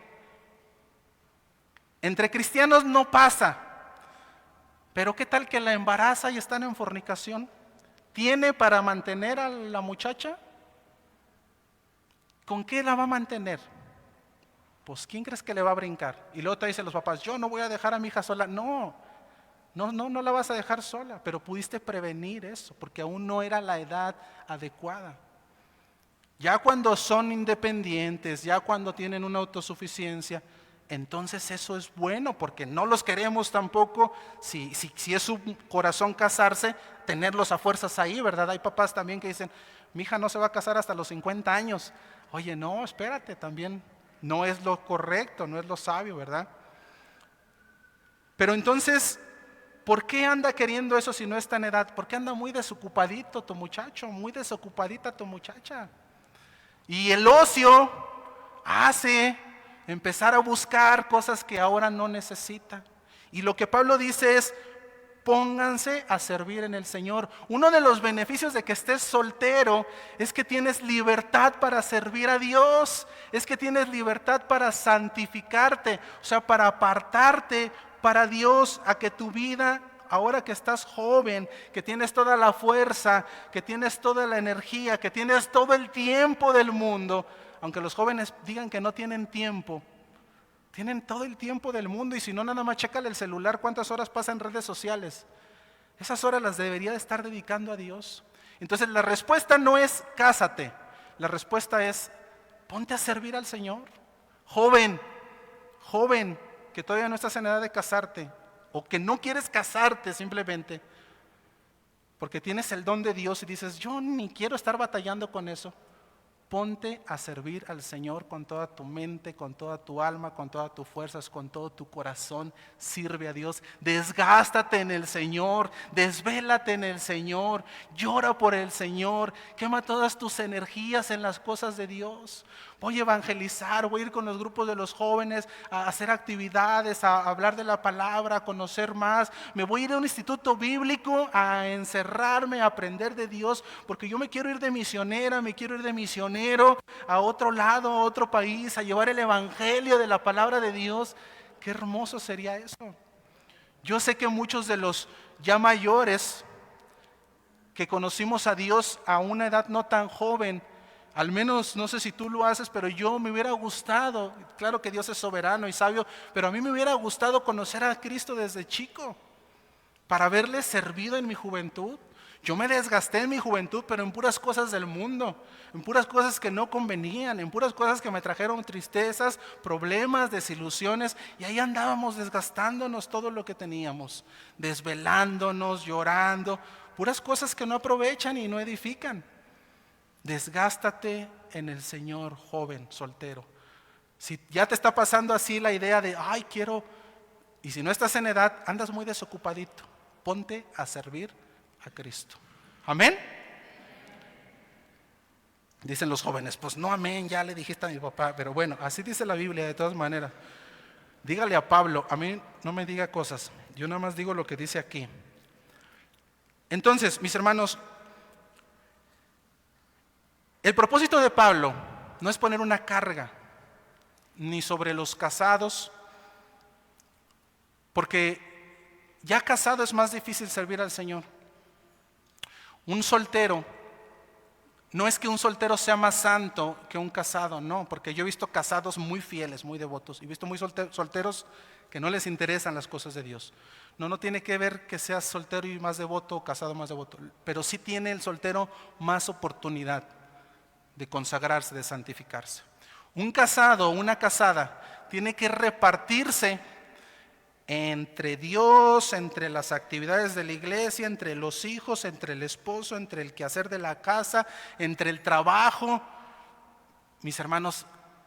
Entre cristianos no pasa. Pero ¿qué tal que la embaraza y están en fornicación? ¿Tiene para mantener a la muchacha? ¿Con qué la va a mantener? Pues ¿quién crees que le va a brincar? Y luego te dicen los papás, yo no voy a dejar a mi hija sola. No la vas a dejar sola, pero pudiste prevenir eso, porque aún no era la edad adecuada. Ya cuando son independientes, ya cuando tienen una autosuficiencia, entonces eso es bueno, porque no los queremos tampoco, si es su corazón casarse, tenerlos a fuerzas ahí, ¿verdad? Hay papás también que dicen, mi hija no se va a casar hasta los 50 años. Oye, no, espérate, también no es lo correcto, no es lo sabio, ¿verdad? Pero entonces, ¿por qué anda queriendo eso si no está en edad? ¿Por qué anda muy desocupadito tu muchacho, muy desocupadita tu muchacha? Y el ocio hace empezar a buscar cosas que ahora no necesita. Y lo que Pablo dice es, pónganse a servir en el Señor. Uno de los beneficios de que estés soltero es que tienes libertad para servir a Dios, es que tienes libertad para santificarte, o sea, para apartarte para Dios, a que tu vida, ahora que estás joven, que tienes toda la fuerza, que tienes toda la energía, que tienes todo el tiempo del mundo, aunque los jóvenes digan que no tienen tiempo, tienen todo el tiempo del mundo, y si no, nada más chécale el celular, cuántas horas pasa en redes sociales. Esas horas las debería de estar dedicando a Dios. Entonces la respuesta no es cásate, la respuesta es ponte a servir al Señor. Joven, que todavía no estás en edad de casarte, o que no quieres casarte simplemente porque tienes el don de Dios y dices, yo ni quiero estar batallando con eso. Ponte a servir al Señor con toda tu mente, con toda tu alma, con todas tus fuerzas, con todo tu corazón. Sirve a Dios. Desgástate en el Señor, desvélate en el Señor, llora por el Señor, quema todas tus energías en las cosas de Dios. Voy a evangelizar, voy a ir con los grupos de los jóvenes a hacer actividades, a hablar de la palabra, a conocer más. Me voy a ir a un instituto bíblico a encerrarme, a aprender de Dios, porque yo me quiero ir de misionera, me quiero ir de misionero a otro lado, a otro país, a llevar el evangelio de la palabra de Dios. Qué hermoso sería eso. Yo sé que muchos de los ya mayores que conocimos a Dios a una edad no tan joven, al menos no sé si tú lo haces, pero yo me hubiera gustado, claro que Dios es soberano y sabio, pero a mí me hubiera gustado conocer a Cristo desde chico, para haberle servido en mi juventud. Yo me desgasté en mi juventud, pero en puras cosas del mundo, en puras cosas que no convenían, en puras cosas que me trajeron tristezas, problemas, desilusiones, y ahí andábamos desgastándonos todo lo que teníamos, desvelándonos, llorando, puras cosas que no aprovechan y no edifican. Desgástate en el Señor, joven, soltero. Si ya te está pasando así la idea de, ay, quiero, y si no estás en edad, andas muy desocupadito, ponte a servir a Cristo. ¿Amén? Dicen los jóvenes, pues no, amén, ya le dijiste a mi papá, pero bueno, así dice la Biblia de todas maneras. Dígale a Pablo, a mí no me diga cosas, yo nada más digo lo que dice aquí. Entonces, mis hermanos, el propósito de Pablo no es poner una carga ni sobre los casados, porque ya casado es más difícil servir al Señor. Un soltero, no es que un soltero sea más santo que un casado, no, porque yo he visto casados muy fieles, muy devotos, y he visto muy solteros que no les interesan las cosas de Dios. No tiene que ver que seas soltero y más devoto o casado más devoto, pero sí tiene el soltero más oportunidad de consagrarse, de santificarse. Un casado o una casada tiene que repartirse entre Dios, entre las actividades de la iglesia, entre los hijos, entre el esposo, entre el quehacer de la casa, entre el trabajo. Mis hermanos,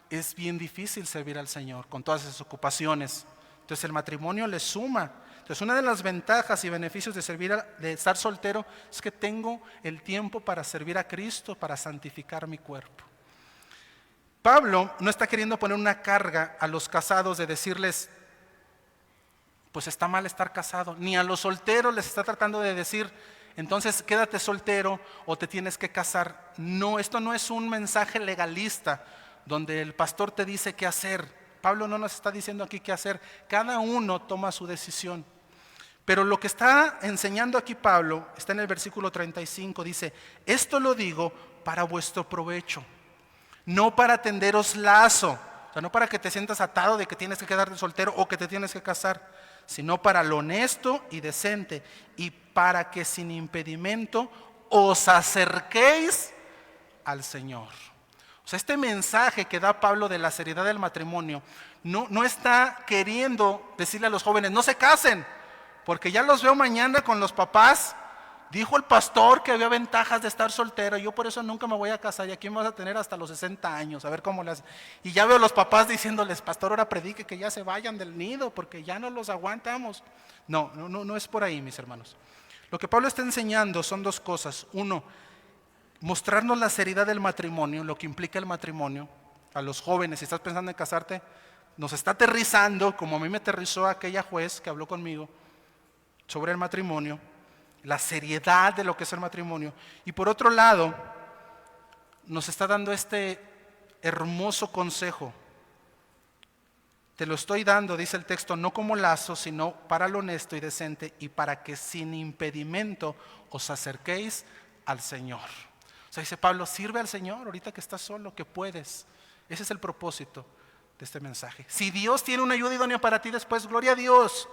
es bien difícil servir al Señor con todas esas ocupaciones. Entonces el matrimonio le suma. Entonces una de las ventajas y beneficios de estar soltero es que tengo el tiempo para servir a Cristo, para santificar mi cuerpo. Pablo no está queriendo poner una carga a los casados de decirles, pues está mal estar casado, ni a los solteros les está tratando de decir, entonces quédate soltero o te tienes que casar. No, esto no es un mensaje legalista donde el pastor te dice qué hacer. Pablo no nos está diciendo aquí qué hacer, cada uno toma su decisión. Pero lo que está enseñando aquí Pablo está en el versículo 35, dice, esto lo digo para vuestro provecho, no para tenderos lazo, o sea, no para que te sientas atado de que tienes que quedarte soltero o que te tienes que casar, sino para lo honesto y decente, y para que sin impedimento os acerquéis al Señor. O sea, este mensaje que da Pablo de la seriedad del matrimonio no está queriendo decirle a los jóvenes, no se casen, porque ya los veo mañana con los papás. Dijo el pastor que había ventajas de estar soltero, yo por eso nunca me voy a casar, y aquí me vas a tener hasta los 60 años, a ver cómo le hacen. Y ya veo a los papás diciéndoles, pastor, ahora predique que ya se vayan del nido, porque ya no los aguantamos. No es por ahí, mis hermanos. Lo que Pablo está enseñando son dos cosas. Uno, mostrarnos la seriedad del matrimonio, lo que implica el matrimonio. A los jóvenes, si estás pensando en casarte, nos está aterrizando, como a mí me aterrizó aquella juez que habló conmigo sobre el matrimonio, la seriedad de lo que es el matrimonio. Y por otro lado, nos está dando este hermoso consejo. Te lo estoy dando, dice el texto, no como lazo, sino para lo honesto y decente, y para que sin impedimento os acerquéis al Señor. O sea, dice Pablo, sirve al Señor ahorita que estás solo, que puedes. Ese es el propósito de este mensaje. Si Dios tiene una ayuda idónea para ti después, gloria a Dios.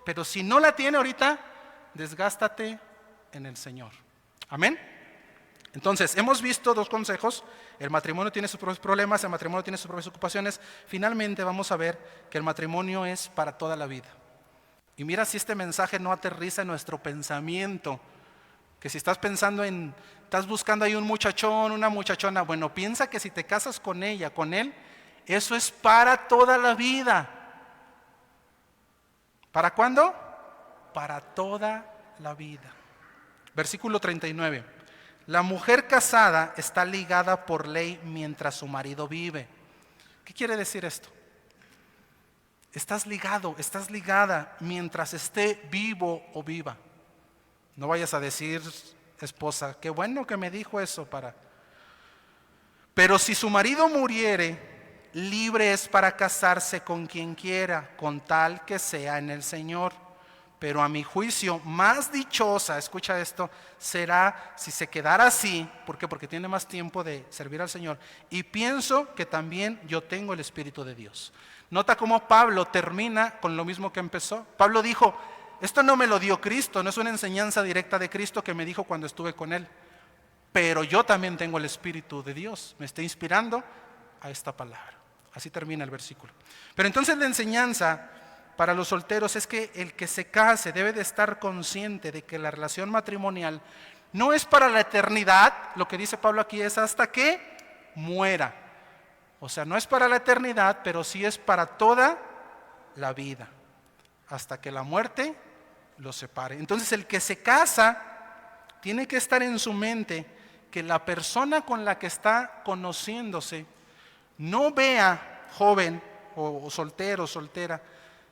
Pero si no la tiene ahorita, desgástate en el Señor. Amén. Entonces, hemos visto dos consejos. El matrimonio tiene sus propios problemas, el matrimonio tiene sus propias ocupaciones. Finalmente vamos a ver que el matrimonio es para toda la vida. Y mira si este mensaje no aterriza en nuestro pensamiento Que si estás pensando estás buscando ahí un muchachón, una muchachona, bueno, piensa que si te casas con ella, con él, eso es para toda la vida. ¿Para cuándo? Para toda la vida. Versículo 39. La mujer casada está ligada por ley mientras su marido vive. ¿Qué quiere decir esto? Estás ligado, estás ligada mientras esté vivo o viva. No vayas a decir, esposa, qué bueno que me dijo eso Pero si su marido muriere, libre es para casarse con quien quiera, con tal que sea en el Señor. Pero a mi juicio, más dichosa, escucha esto, será si se quedara así. ¿Por qué? Porque tiene más tiempo de servir al Señor. Y pienso que también yo tengo el Espíritu de Dios. Nota cómo Pablo termina con lo mismo que empezó. Pablo dijo, esto no me lo dio Cristo, no es una enseñanza directa de Cristo que me dijo cuando estuve con Él. Pero yo también tengo el Espíritu de Dios, me está inspirando a esta palabra. Así termina el versículo. Pero entonces la enseñanza para los solteros es que el que se case debe de estar consciente de que la relación matrimonial no es para la eternidad, lo que dice Pablo aquí es hasta que muera. O sea, no es para la eternidad, pero sí es para toda la vida, hasta que la muerte los separe. Entonces el que se casa tiene que estar en su mente que la persona con la que está conociéndose no vea, joven o soltero o soltera,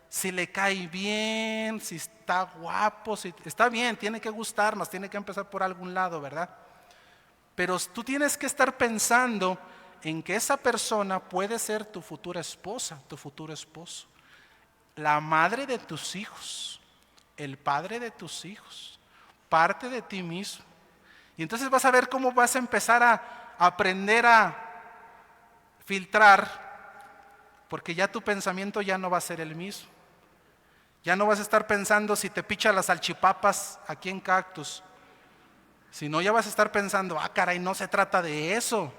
si le cae bien, si está guapo, si está bien, tiene que gustarnos, tiene que empezar por algún lado, ¿verdad? Pero tú tienes que estar pensando en que esa persona puede ser tu futura esposa, tu futuro esposo, la madre de tus hijos, el padre de tus hijos, parte de ti mismo. Y entonces vas a ver cómo vas a empezar a aprender a filtrar, porque ya tu pensamiento ya no va a ser el mismo. Ya no vas a estar pensando si te picha las salchipapas aquí en Cactus, sino ya vas a estar pensando, caray, no se trata de eso.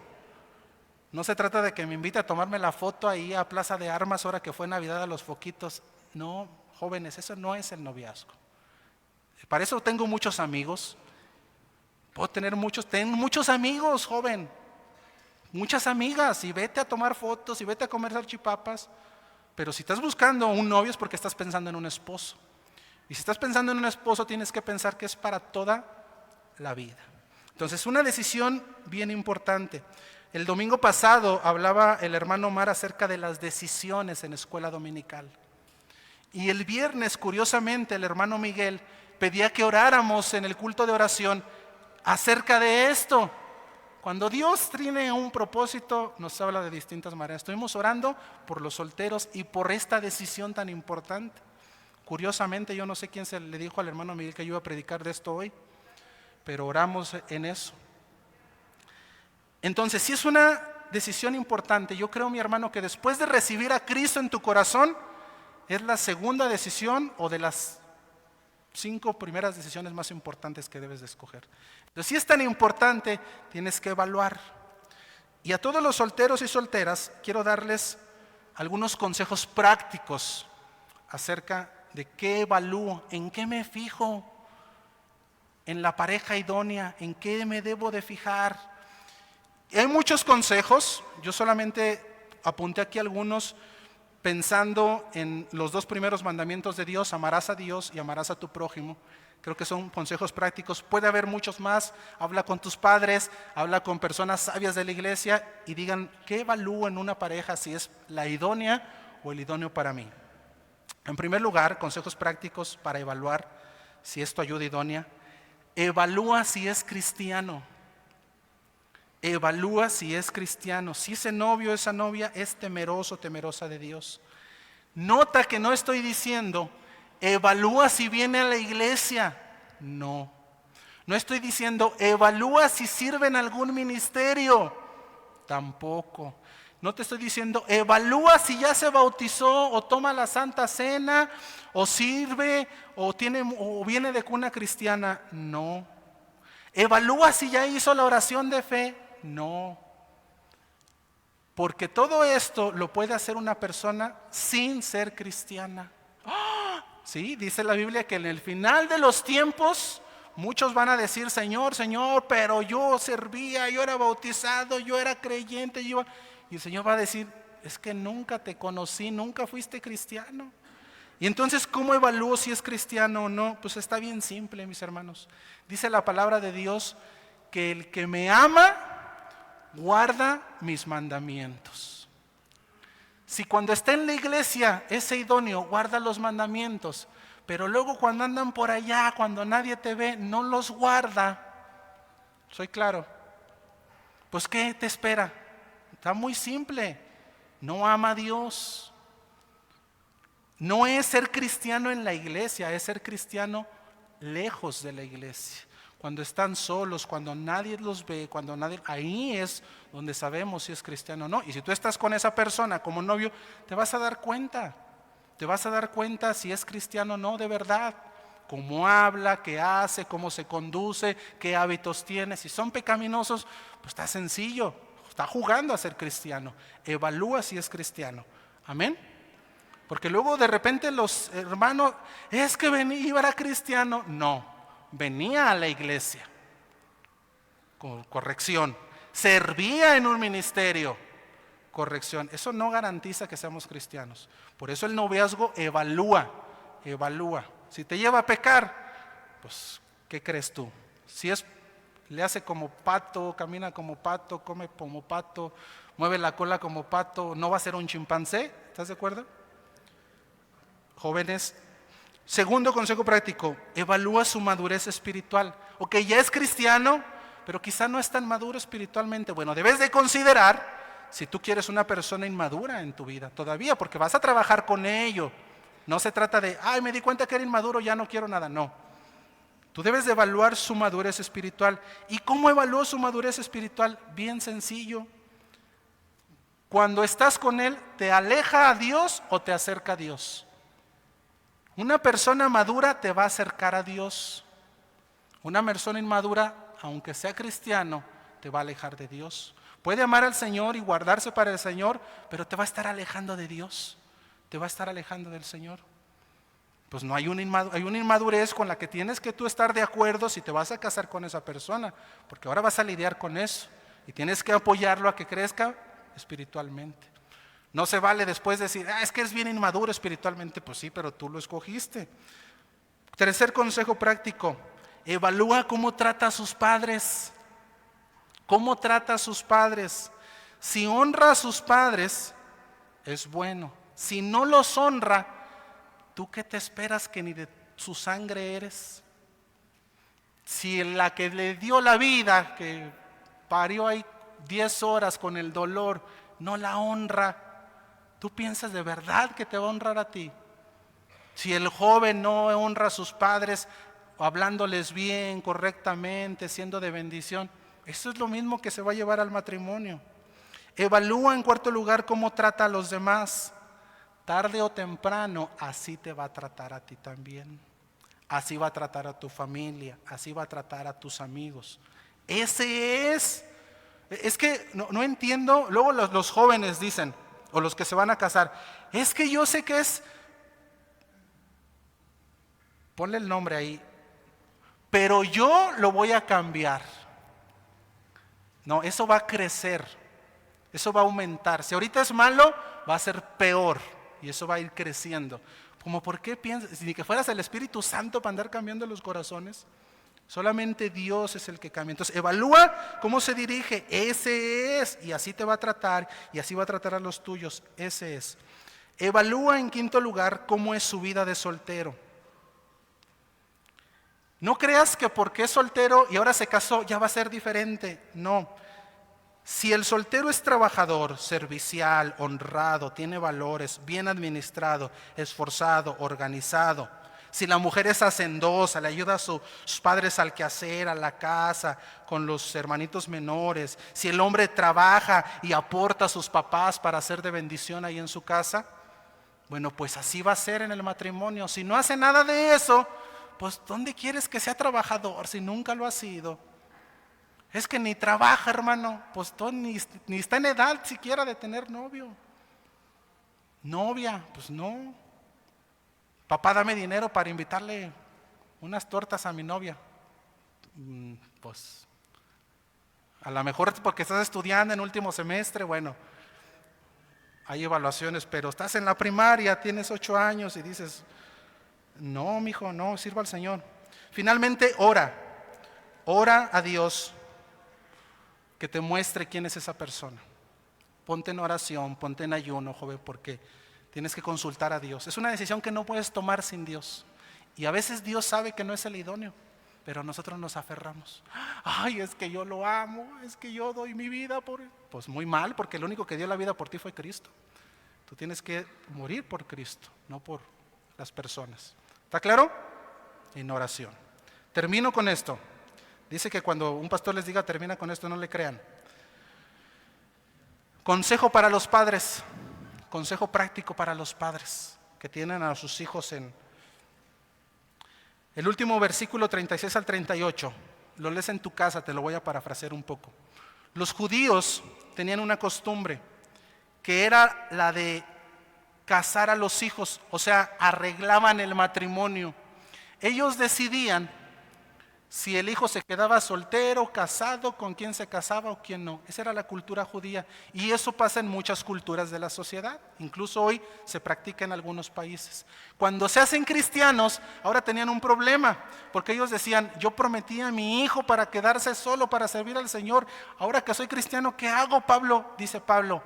No se trata de que me invite a tomarme la foto ahí a Plaza de Armas ahora que fue Navidad a los foquitos. No, jóvenes, eso no es el noviazgo. Para eso tengo muchos amigos. Puedo tener muchos amigos, joven. Muchas amigas, y vete a tomar fotos y vete a comer salchipapas. Pero si estás buscando un novio es porque estás pensando en un esposo. Y si estás pensando en un esposo tienes que pensar que es para toda la vida. Entonces, una decisión bien importante. El domingo pasado hablaba el hermano Omar acerca de las decisiones en escuela dominical. Y el viernes, curiosamente, el hermano Miguel pedía que oráramos en el culto de oración acerca de esto. Cuando Dios tiene un propósito, nos habla de distintas maneras. Estuvimos orando por los solteros y por esta decisión tan importante. Curiosamente, yo no sé quién se le dijo al hermano Miguel que yo iba a predicar de esto hoy, pero oramos en eso. Entonces, si es una decisión importante, yo creo, mi hermano, que después de recibir a Cristo en tu corazón, es la segunda decisión o de las 5 primeras decisiones más importantes que debes de escoger. Entonces, si es tan importante, tienes que evaluar. Y a todos los solteros y solteras, quiero darles algunos consejos prácticos acerca de qué evalúo, en qué me fijo, en la pareja idónea, en qué me debo de fijar. Y hay muchos consejos, yo solamente apunté aquí algunos pensando en los 2 primeros mandamientos de Dios, amarás a Dios y amarás a tu prójimo. Creo que son consejos prácticos, puede haber muchos más. Habla con tus padres, habla con personas sabias de la iglesia y digan, ¿qué evalúo en una pareja si es la idónea o el idóneo para mí? En primer lugar, consejos prácticos para evaluar si es tu ayuda idónea. Evalúa si es cristiano. Evalúa si es cristiano, si ese novio o esa novia es temeroso, temerosa de Dios. Nota que no estoy diciendo, evalúa si viene a la iglesia. No estoy diciendo, evalúa si sirve en algún ministerio. Tampoco. No te estoy diciendo, evalúa si ya se bautizó o toma la Santa Cena o sirve o viene de cuna cristiana. No. Evalúa si ya hizo la oración de fe. No, porque todo esto lo puede hacer una persona sin ser cristiana. Sí, dice la Biblia que en el final de los tiempos muchos van a decir, Señor, Señor, pero yo servía, yo era bautizado, yo era creyente, y el Señor va a decir, es que nunca te conocí, nunca fuiste cristiano. Y entonces, ¿cómo evalúo si es cristiano o no? Pues está bien simple, mis hermanos. Dice la palabra de Dios que el que me ama guarda mis mandamientos. Si cuando está en la iglesia ese idóneo guarda los mandamientos, pero luego cuando andan por allá, cuando nadie te ve, no los guarda, soy claro, pues ¿qué te espera? Está muy simple, no ama a Dios. No es ser cristiano en la iglesia, es ser cristiano lejos de la iglesia. Cuando están solos, cuando nadie los ve, ahí es donde sabemos si es cristiano o no. Y si tú estás con esa persona como novio, te vas a dar cuenta. Te vas a dar cuenta si es cristiano o no de verdad. Cómo habla, qué hace, cómo se conduce, qué hábitos tiene. Si son pecaminosos, pues está sencillo. Está jugando a ser cristiano. Evalúa si es cristiano. Amén. Porque luego de repente los hermanos, es que venía, era cristiano. No, venía a la iglesia. Corrección. Servía en un ministerio. Corrección. Eso no garantiza que seamos cristianos. Por eso el noviazgo evalúa. Si te lleva a pecar, pues, ¿qué crees tú? Si le hace como pato, camina como pato, come como pato, mueve la cola como pato, ¿no va a ser un chimpancé? ¿Estás de acuerdo? Jóvenes, segundo consejo práctico, evalúa su madurez espiritual. Ok, ya es cristiano, pero quizá no es tan maduro espiritualmente. Bueno, debes de considerar si tú quieres una persona inmadura en tu vida todavía, porque vas a trabajar con ello. No se trata de, me di cuenta que era inmaduro, ya no quiero nada. No, tú debes de evaluar su madurez espiritual. ¿Y cómo evalúo su madurez espiritual? Bien sencillo. Cuando estás con él, ¿te aleja a Dios o te acerca a Dios? Una persona madura te va a acercar a Dios. Una persona inmadura, aunque sea cristiano, te va a alejar de Dios. Puede amar al Señor y guardarse para el Señor, pero te va a estar alejando de Dios. Te va a estar alejando del Señor. Pues no hay una inmadurez con la que tienes que tú estar de acuerdo si te vas a casar con esa persona, porque ahora vas a lidiar con eso y tienes que apoyarlo a que crezca espiritualmente. No se vale después decir, es que es bien inmaduro espiritualmente. Pues sí, pero tú lo escogiste. Tercer consejo práctico, evalúa cómo trata a sus padres. ¿Cómo trata a sus padres? Si honra a sus padres, es bueno. Si no los honra, ¿tú qué te esperas que ni de su sangre eres? Si la que le dio la vida, que parió ahí 10 horas con el dolor, no la honra, ¿tú piensas de verdad que te va a honrar a ti? Si el joven no honra a sus padres, hablándoles bien, correctamente, siendo de bendición, eso es lo mismo que se va a llevar al matrimonio. Evalúa en cuarto lugar cómo trata a los demás. Tarde o temprano, así te va a tratar a ti también. Así va a tratar a tu familia, así va a tratar a tus amigos. Ese es que no entiendo, luego los jóvenes dicen, o los que se van a casar, es que yo sé que es, ponle el nombre ahí, pero yo lo voy a cambiar. No, eso va a crecer, eso va a aumentar. Si ahorita es malo, va a ser peor y eso va a ir creciendo. Como, ¿por qué piensas? Ni que fueras el Espíritu Santo para andar cambiando los corazones. Solamente Dios es el que cambia. Entonces evalúa cómo se dirige. Ese es. Y así te va a tratar. Y así va a tratar a los tuyos. Ese es. Evalúa en quinto lugar cómo es su vida de soltero. No creas que porque es soltero y ahora se casó ya va a ser diferente. No. Si el soltero es trabajador, servicial, honrado, tiene valores, bien administrado, esforzado, organizado. Si la mujer es hacendosa, le ayuda a sus padres al quehacer, a la casa, con los hermanitos menores. Si el hombre trabaja y aporta a sus papás para hacer de bendición ahí en su casa, bueno, pues así va a ser en el matrimonio. Si no hace nada de eso, pues ¿dónde quieres que sea trabajador si nunca lo ha sido? Es que ni trabaja, hermano, pues ni está en edad siquiera de tener novio. Novia, pues no. Papá, dame dinero para invitarle unas tortas a mi novia. Pues a lo mejor porque estás estudiando en último semestre, bueno, hay evaluaciones, pero estás en la primaria, tienes 8 años y dices, no, mijo, no, sirva al Señor. Finalmente, ora a Dios que te muestre quién es esa persona. Ponte en oración, ponte en ayuno, joven, porque tienes que consultar a Dios. Es una decisión que no puedes tomar sin Dios. Y a veces Dios sabe que no es el idóneo, pero nosotros nos aferramos. Ay, es que yo lo amo, es que yo doy mi vida por él. Pues muy mal, porque el único que dio la vida por ti fue Cristo. Tú tienes que morir por Cristo, no por las personas. ¿Está claro? En oración. Termino con esto. Dice que cuando un pastor les diga termina con esto, no le crean. Consejo para los padres, consejo práctico para los padres que tienen a sus hijos en el último versículo 36 al 38. Lo lees en tu casa, te lo voy a parafrasear un poco. Los judíos tenían una costumbre que era la de casar a los hijos, o sea, arreglaban el matrimonio. Ellos decidían si el hijo se quedaba soltero, casado, con quién se casaba o quién no. Esa era la cultura judía. Y eso pasa en muchas culturas de la sociedad. Incluso hoy se practica en algunos países. Cuando se hacen cristianos, ahora tenían un problema. Porque ellos decían, yo prometí a mi hijo para quedarse solo, para servir al Señor. Ahora que soy cristiano, ¿qué hago, Pablo? Dice Pablo,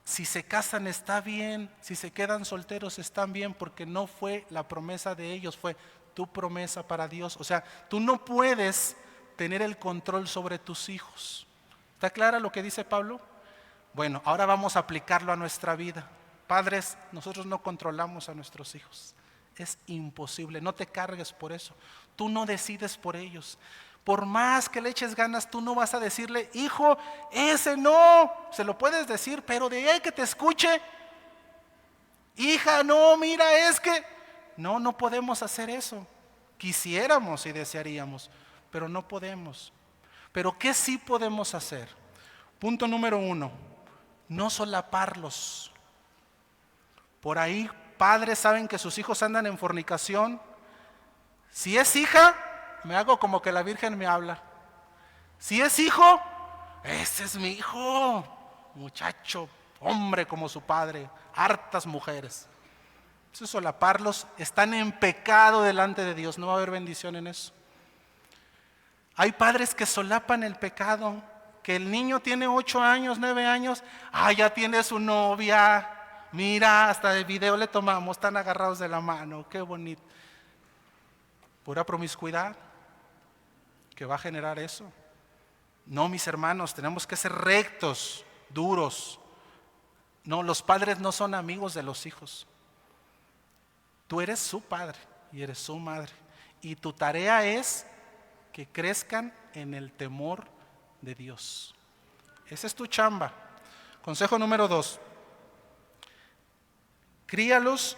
si se casan está bien, si se quedan solteros están bien, porque no fue la promesa de ellos, fue tu promesa para Dios. O sea, tú no puedes tener el control sobre tus hijos. ¿Está clara lo que dice Pablo? Bueno, ahora vamos a aplicarlo a nuestra vida. Padres, nosotros no controlamos a nuestros hijos. Es imposible, no te cargues por eso. Tú no decides por ellos. Por más que le eches ganas, tú no vas a decirle, hijo, ese no. Se lo puedes decir, pero de ahí que te escuche. Hija, no, mira, es que... No podemos hacer eso. Quisiéramos y desearíamos, pero no podemos. Pero ¿qué sí podemos hacer? Punto número 1, no solaparlos. Por ahí padres saben que sus hijos andan en fornicación. Si es hija, me hago como que la Virgen me habla. Si es hijo, ese es mi hijo, muchacho, hombre como su padre, hartas mujeres. Eso es solaparlos, están en pecado delante de Dios, no va a haber bendición en eso. Hay padres que solapan el pecado, que el niño tiene 8 años, 9 años, ya tiene su novia, mira, hasta el video le tomamos, están agarrados de la mano, qué bonito. Pura promiscuidad que va a generar eso. No, mis hermanos, tenemos que ser rectos, duros. No, los padres no son amigos de los hijos. Tú eres su padre y eres su madre. Y tu tarea es que crezcan en el temor de Dios. Esa es tu chamba. Consejo número 2. Criadlos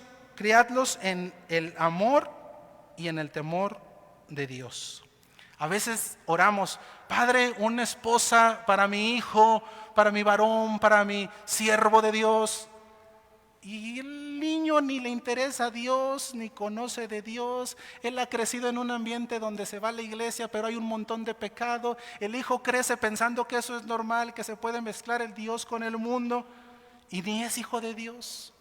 en el amor y en el temor de Dios. A veces oramos, Padre, una esposa para mi hijo, para mi varón, para mi siervo de Dios. Y el niño ni le interesa a Dios, ni conoce de Dios. Él ha crecido en un ambiente donde se va a la iglesia, pero hay un montón de pecado. El hijo crece pensando que eso es normal, que se puede mezclar el Dios con el mundo, y ni es hijo de Dios.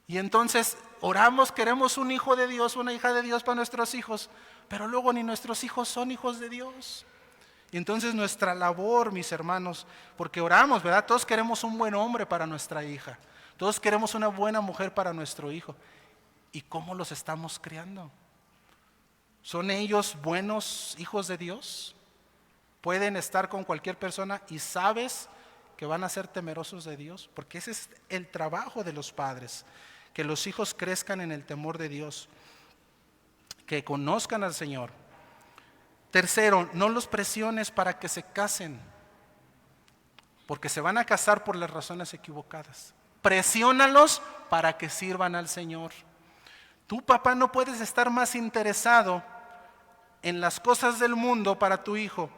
Y entonces oramos, queremos un hijo de Dios, una hija de Dios para nuestros hijos, pero luego ni nuestros hijos son hijos de Dios. Y entonces nuestra labor, mis hermanos, porque oramos, ¿verdad? Todos queremos un buen hombre para nuestra hija. Todos queremos una buena mujer para nuestro hijo. ¿Y cómo los estamos criando? ¿Son ellos buenos hijos de Dios? Pueden estar con cualquier persona y sabes que van a ser temerosos de Dios, porque ese es el trabajo de los padres, que los hijos crezcan en el temor de Dios, que conozcan al Señor. Tercero, no los presiones para que se casen, porque se van a casar por las razones equivocadas. Presiónalos para que sirvan al Señor. Tú, papá, no puedes estar más interesado en las cosas del mundo para tu hijo,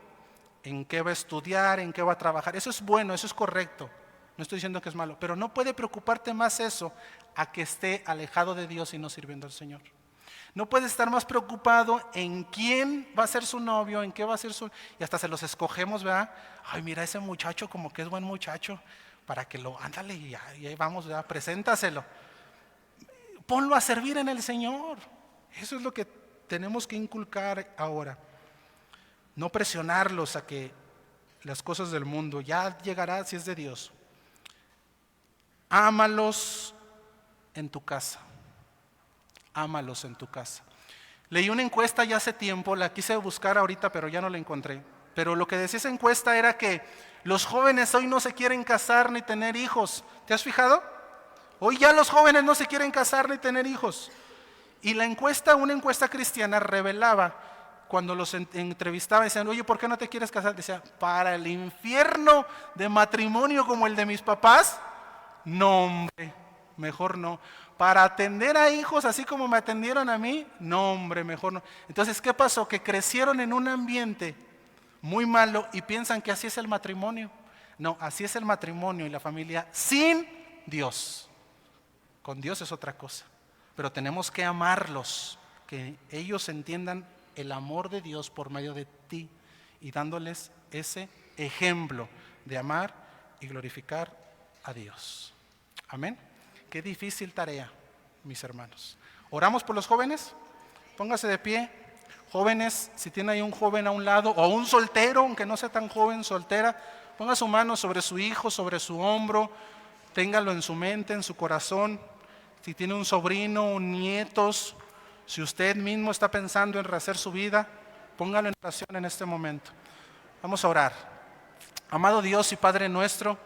en qué va a estudiar, en qué va a trabajar. Eso es bueno, eso es correcto. No estoy diciendo que es malo, pero no puede preocuparte más eso a que esté alejado de Dios y no sirviendo al Señor. No puede estar más preocupado en quién va a ser su novio, en qué va a ser su... Y hasta se los escogemos, ¿verdad? Ay, mira ese muchacho como que es buen muchacho, para que lo, ándale y ahí vamos, ¿verdad? Preséntaselo. Ponlo a servir en el Señor. Eso es lo que tenemos que inculcar ahora. No presionarlos a que las cosas del mundo, ya llegará si es de Dios. Ámalos en tu casa. Ámalos en tu casa. Leí una encuesta ya hace tiempo, la quise buscar ahorita, pero ya no la encontré. Pero lo que decía esa encuesta era que los jóvenes hoy no se quieren casar ni tener hijos. ¿Te has fijado? Hoy ya los jóvenes no se quieren casar ni tener hijos. Y la encuesta, una encuesta cristiana, revelaba, cuando los entrevistaba, decían, oye, ¿por qué no te quieres casar? Decía, para el infierno de matrimonio como el de mis papás, no, hombre, mejor no. Para atender a hijos así como me atendieron a mí, no, hombre, mejor no. Entonces, ¿qué pasó? Que crecieron en un ambiente muy malo y piensan que así es el matrimonio. No, así es el matrimonio y la familia sin Dios. Con Dios es otra cosa. Pero tenemos que amarlos, que ellos entiendan el amor de Dios por medio de ti y dándoles ese ejemplo de amar y glorificar a Dios. Amén. Qué difícil tarea, mis hermanos. ¿Oramos por los jóvenes? Póngase de pie. Jóvenes, si tiene ahí un joven a un lado, o un soltero, aunque no sea tan joven, soltera, ponga su mano sobre su hijo, sobre su hombro, téngalo en su mente, en su corazón. Si tiene un sobrino, un nietos, si usted mismo está pensando en rehacer su vida, póngalo en oración en este momento. Vamos a orar. Amado Dios y Padre nuestro,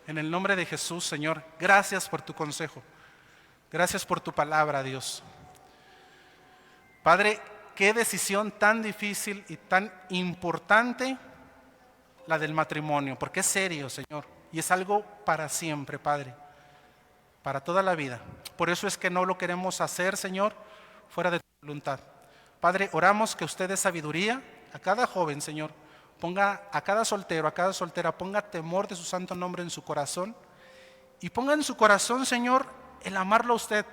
en el nombre de Jesús, Señor, gracias por tu consejo. Gracias por tu palabra, Dios. Padre, qué decisión tan difícil y tan importante la del matrimonio, porque es serio, Señor, y es algo para siempre, Padre, para toda la vida. Por eso es que no lo queremos hacer, Señor, fuera de tu voluntad. Padre, oramos que usted dé sabiduría a cada joven, Señor. Ponga a cada soltero, a cada soltera, ponga temor de su santo nombre en su corazón. Y ponga en su corazón, Señor, el amarlo a usted,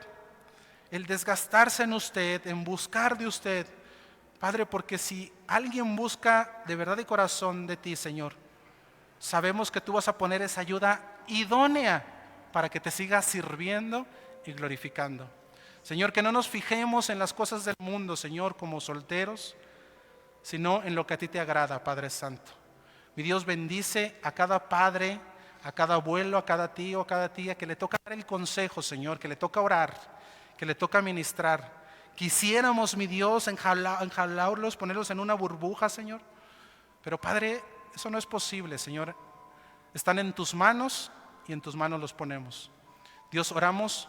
el desgastarse en usted, en buscar de usted. Padre, porque si alguien busca de verdad y corazón de ti, Señor, sabemos que tú vas a poner esa ayuda idónea para que te siga sirviendo y glorificando. Señor, que no nos fijemos en las cosas del mundo, Señor, como solteros, sino en lo que a ti te agrada, Padre Santo. Mi Dios, bendice a cada padre, a cada abuelo, a cada tío, a cada tía que le toca dar el consejo, Señor, que le toca orar, que le toca ministrar. Quisiéramos, mi Dios, enjaularlos, ponerlos en una burbuja, Señor. Pero Padre, eso no es posible, Señor. Están en tus manos y en tus manos los ponemos. Dios, oramos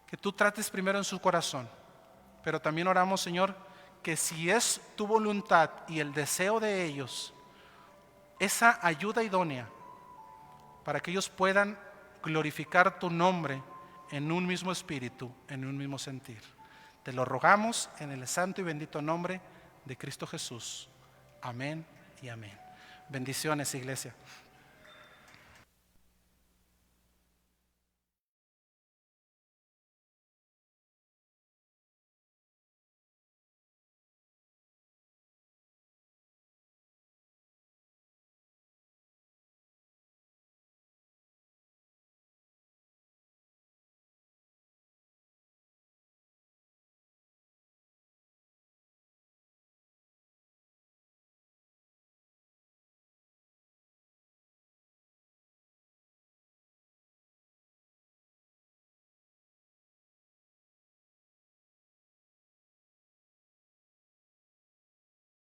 que tú trates primero en su corazón, pero también oramos, Señor, que si es tu voluntad y el deseo de ellos, esa ayuda idónea para que ellos puedan glorificar tu nombre en un mismo espíritu, en un mismo sentir. Te lo rogamos en el santo y bendito nombre de Cristo Jesús. Amén y amén. Bendiciones, iglesia.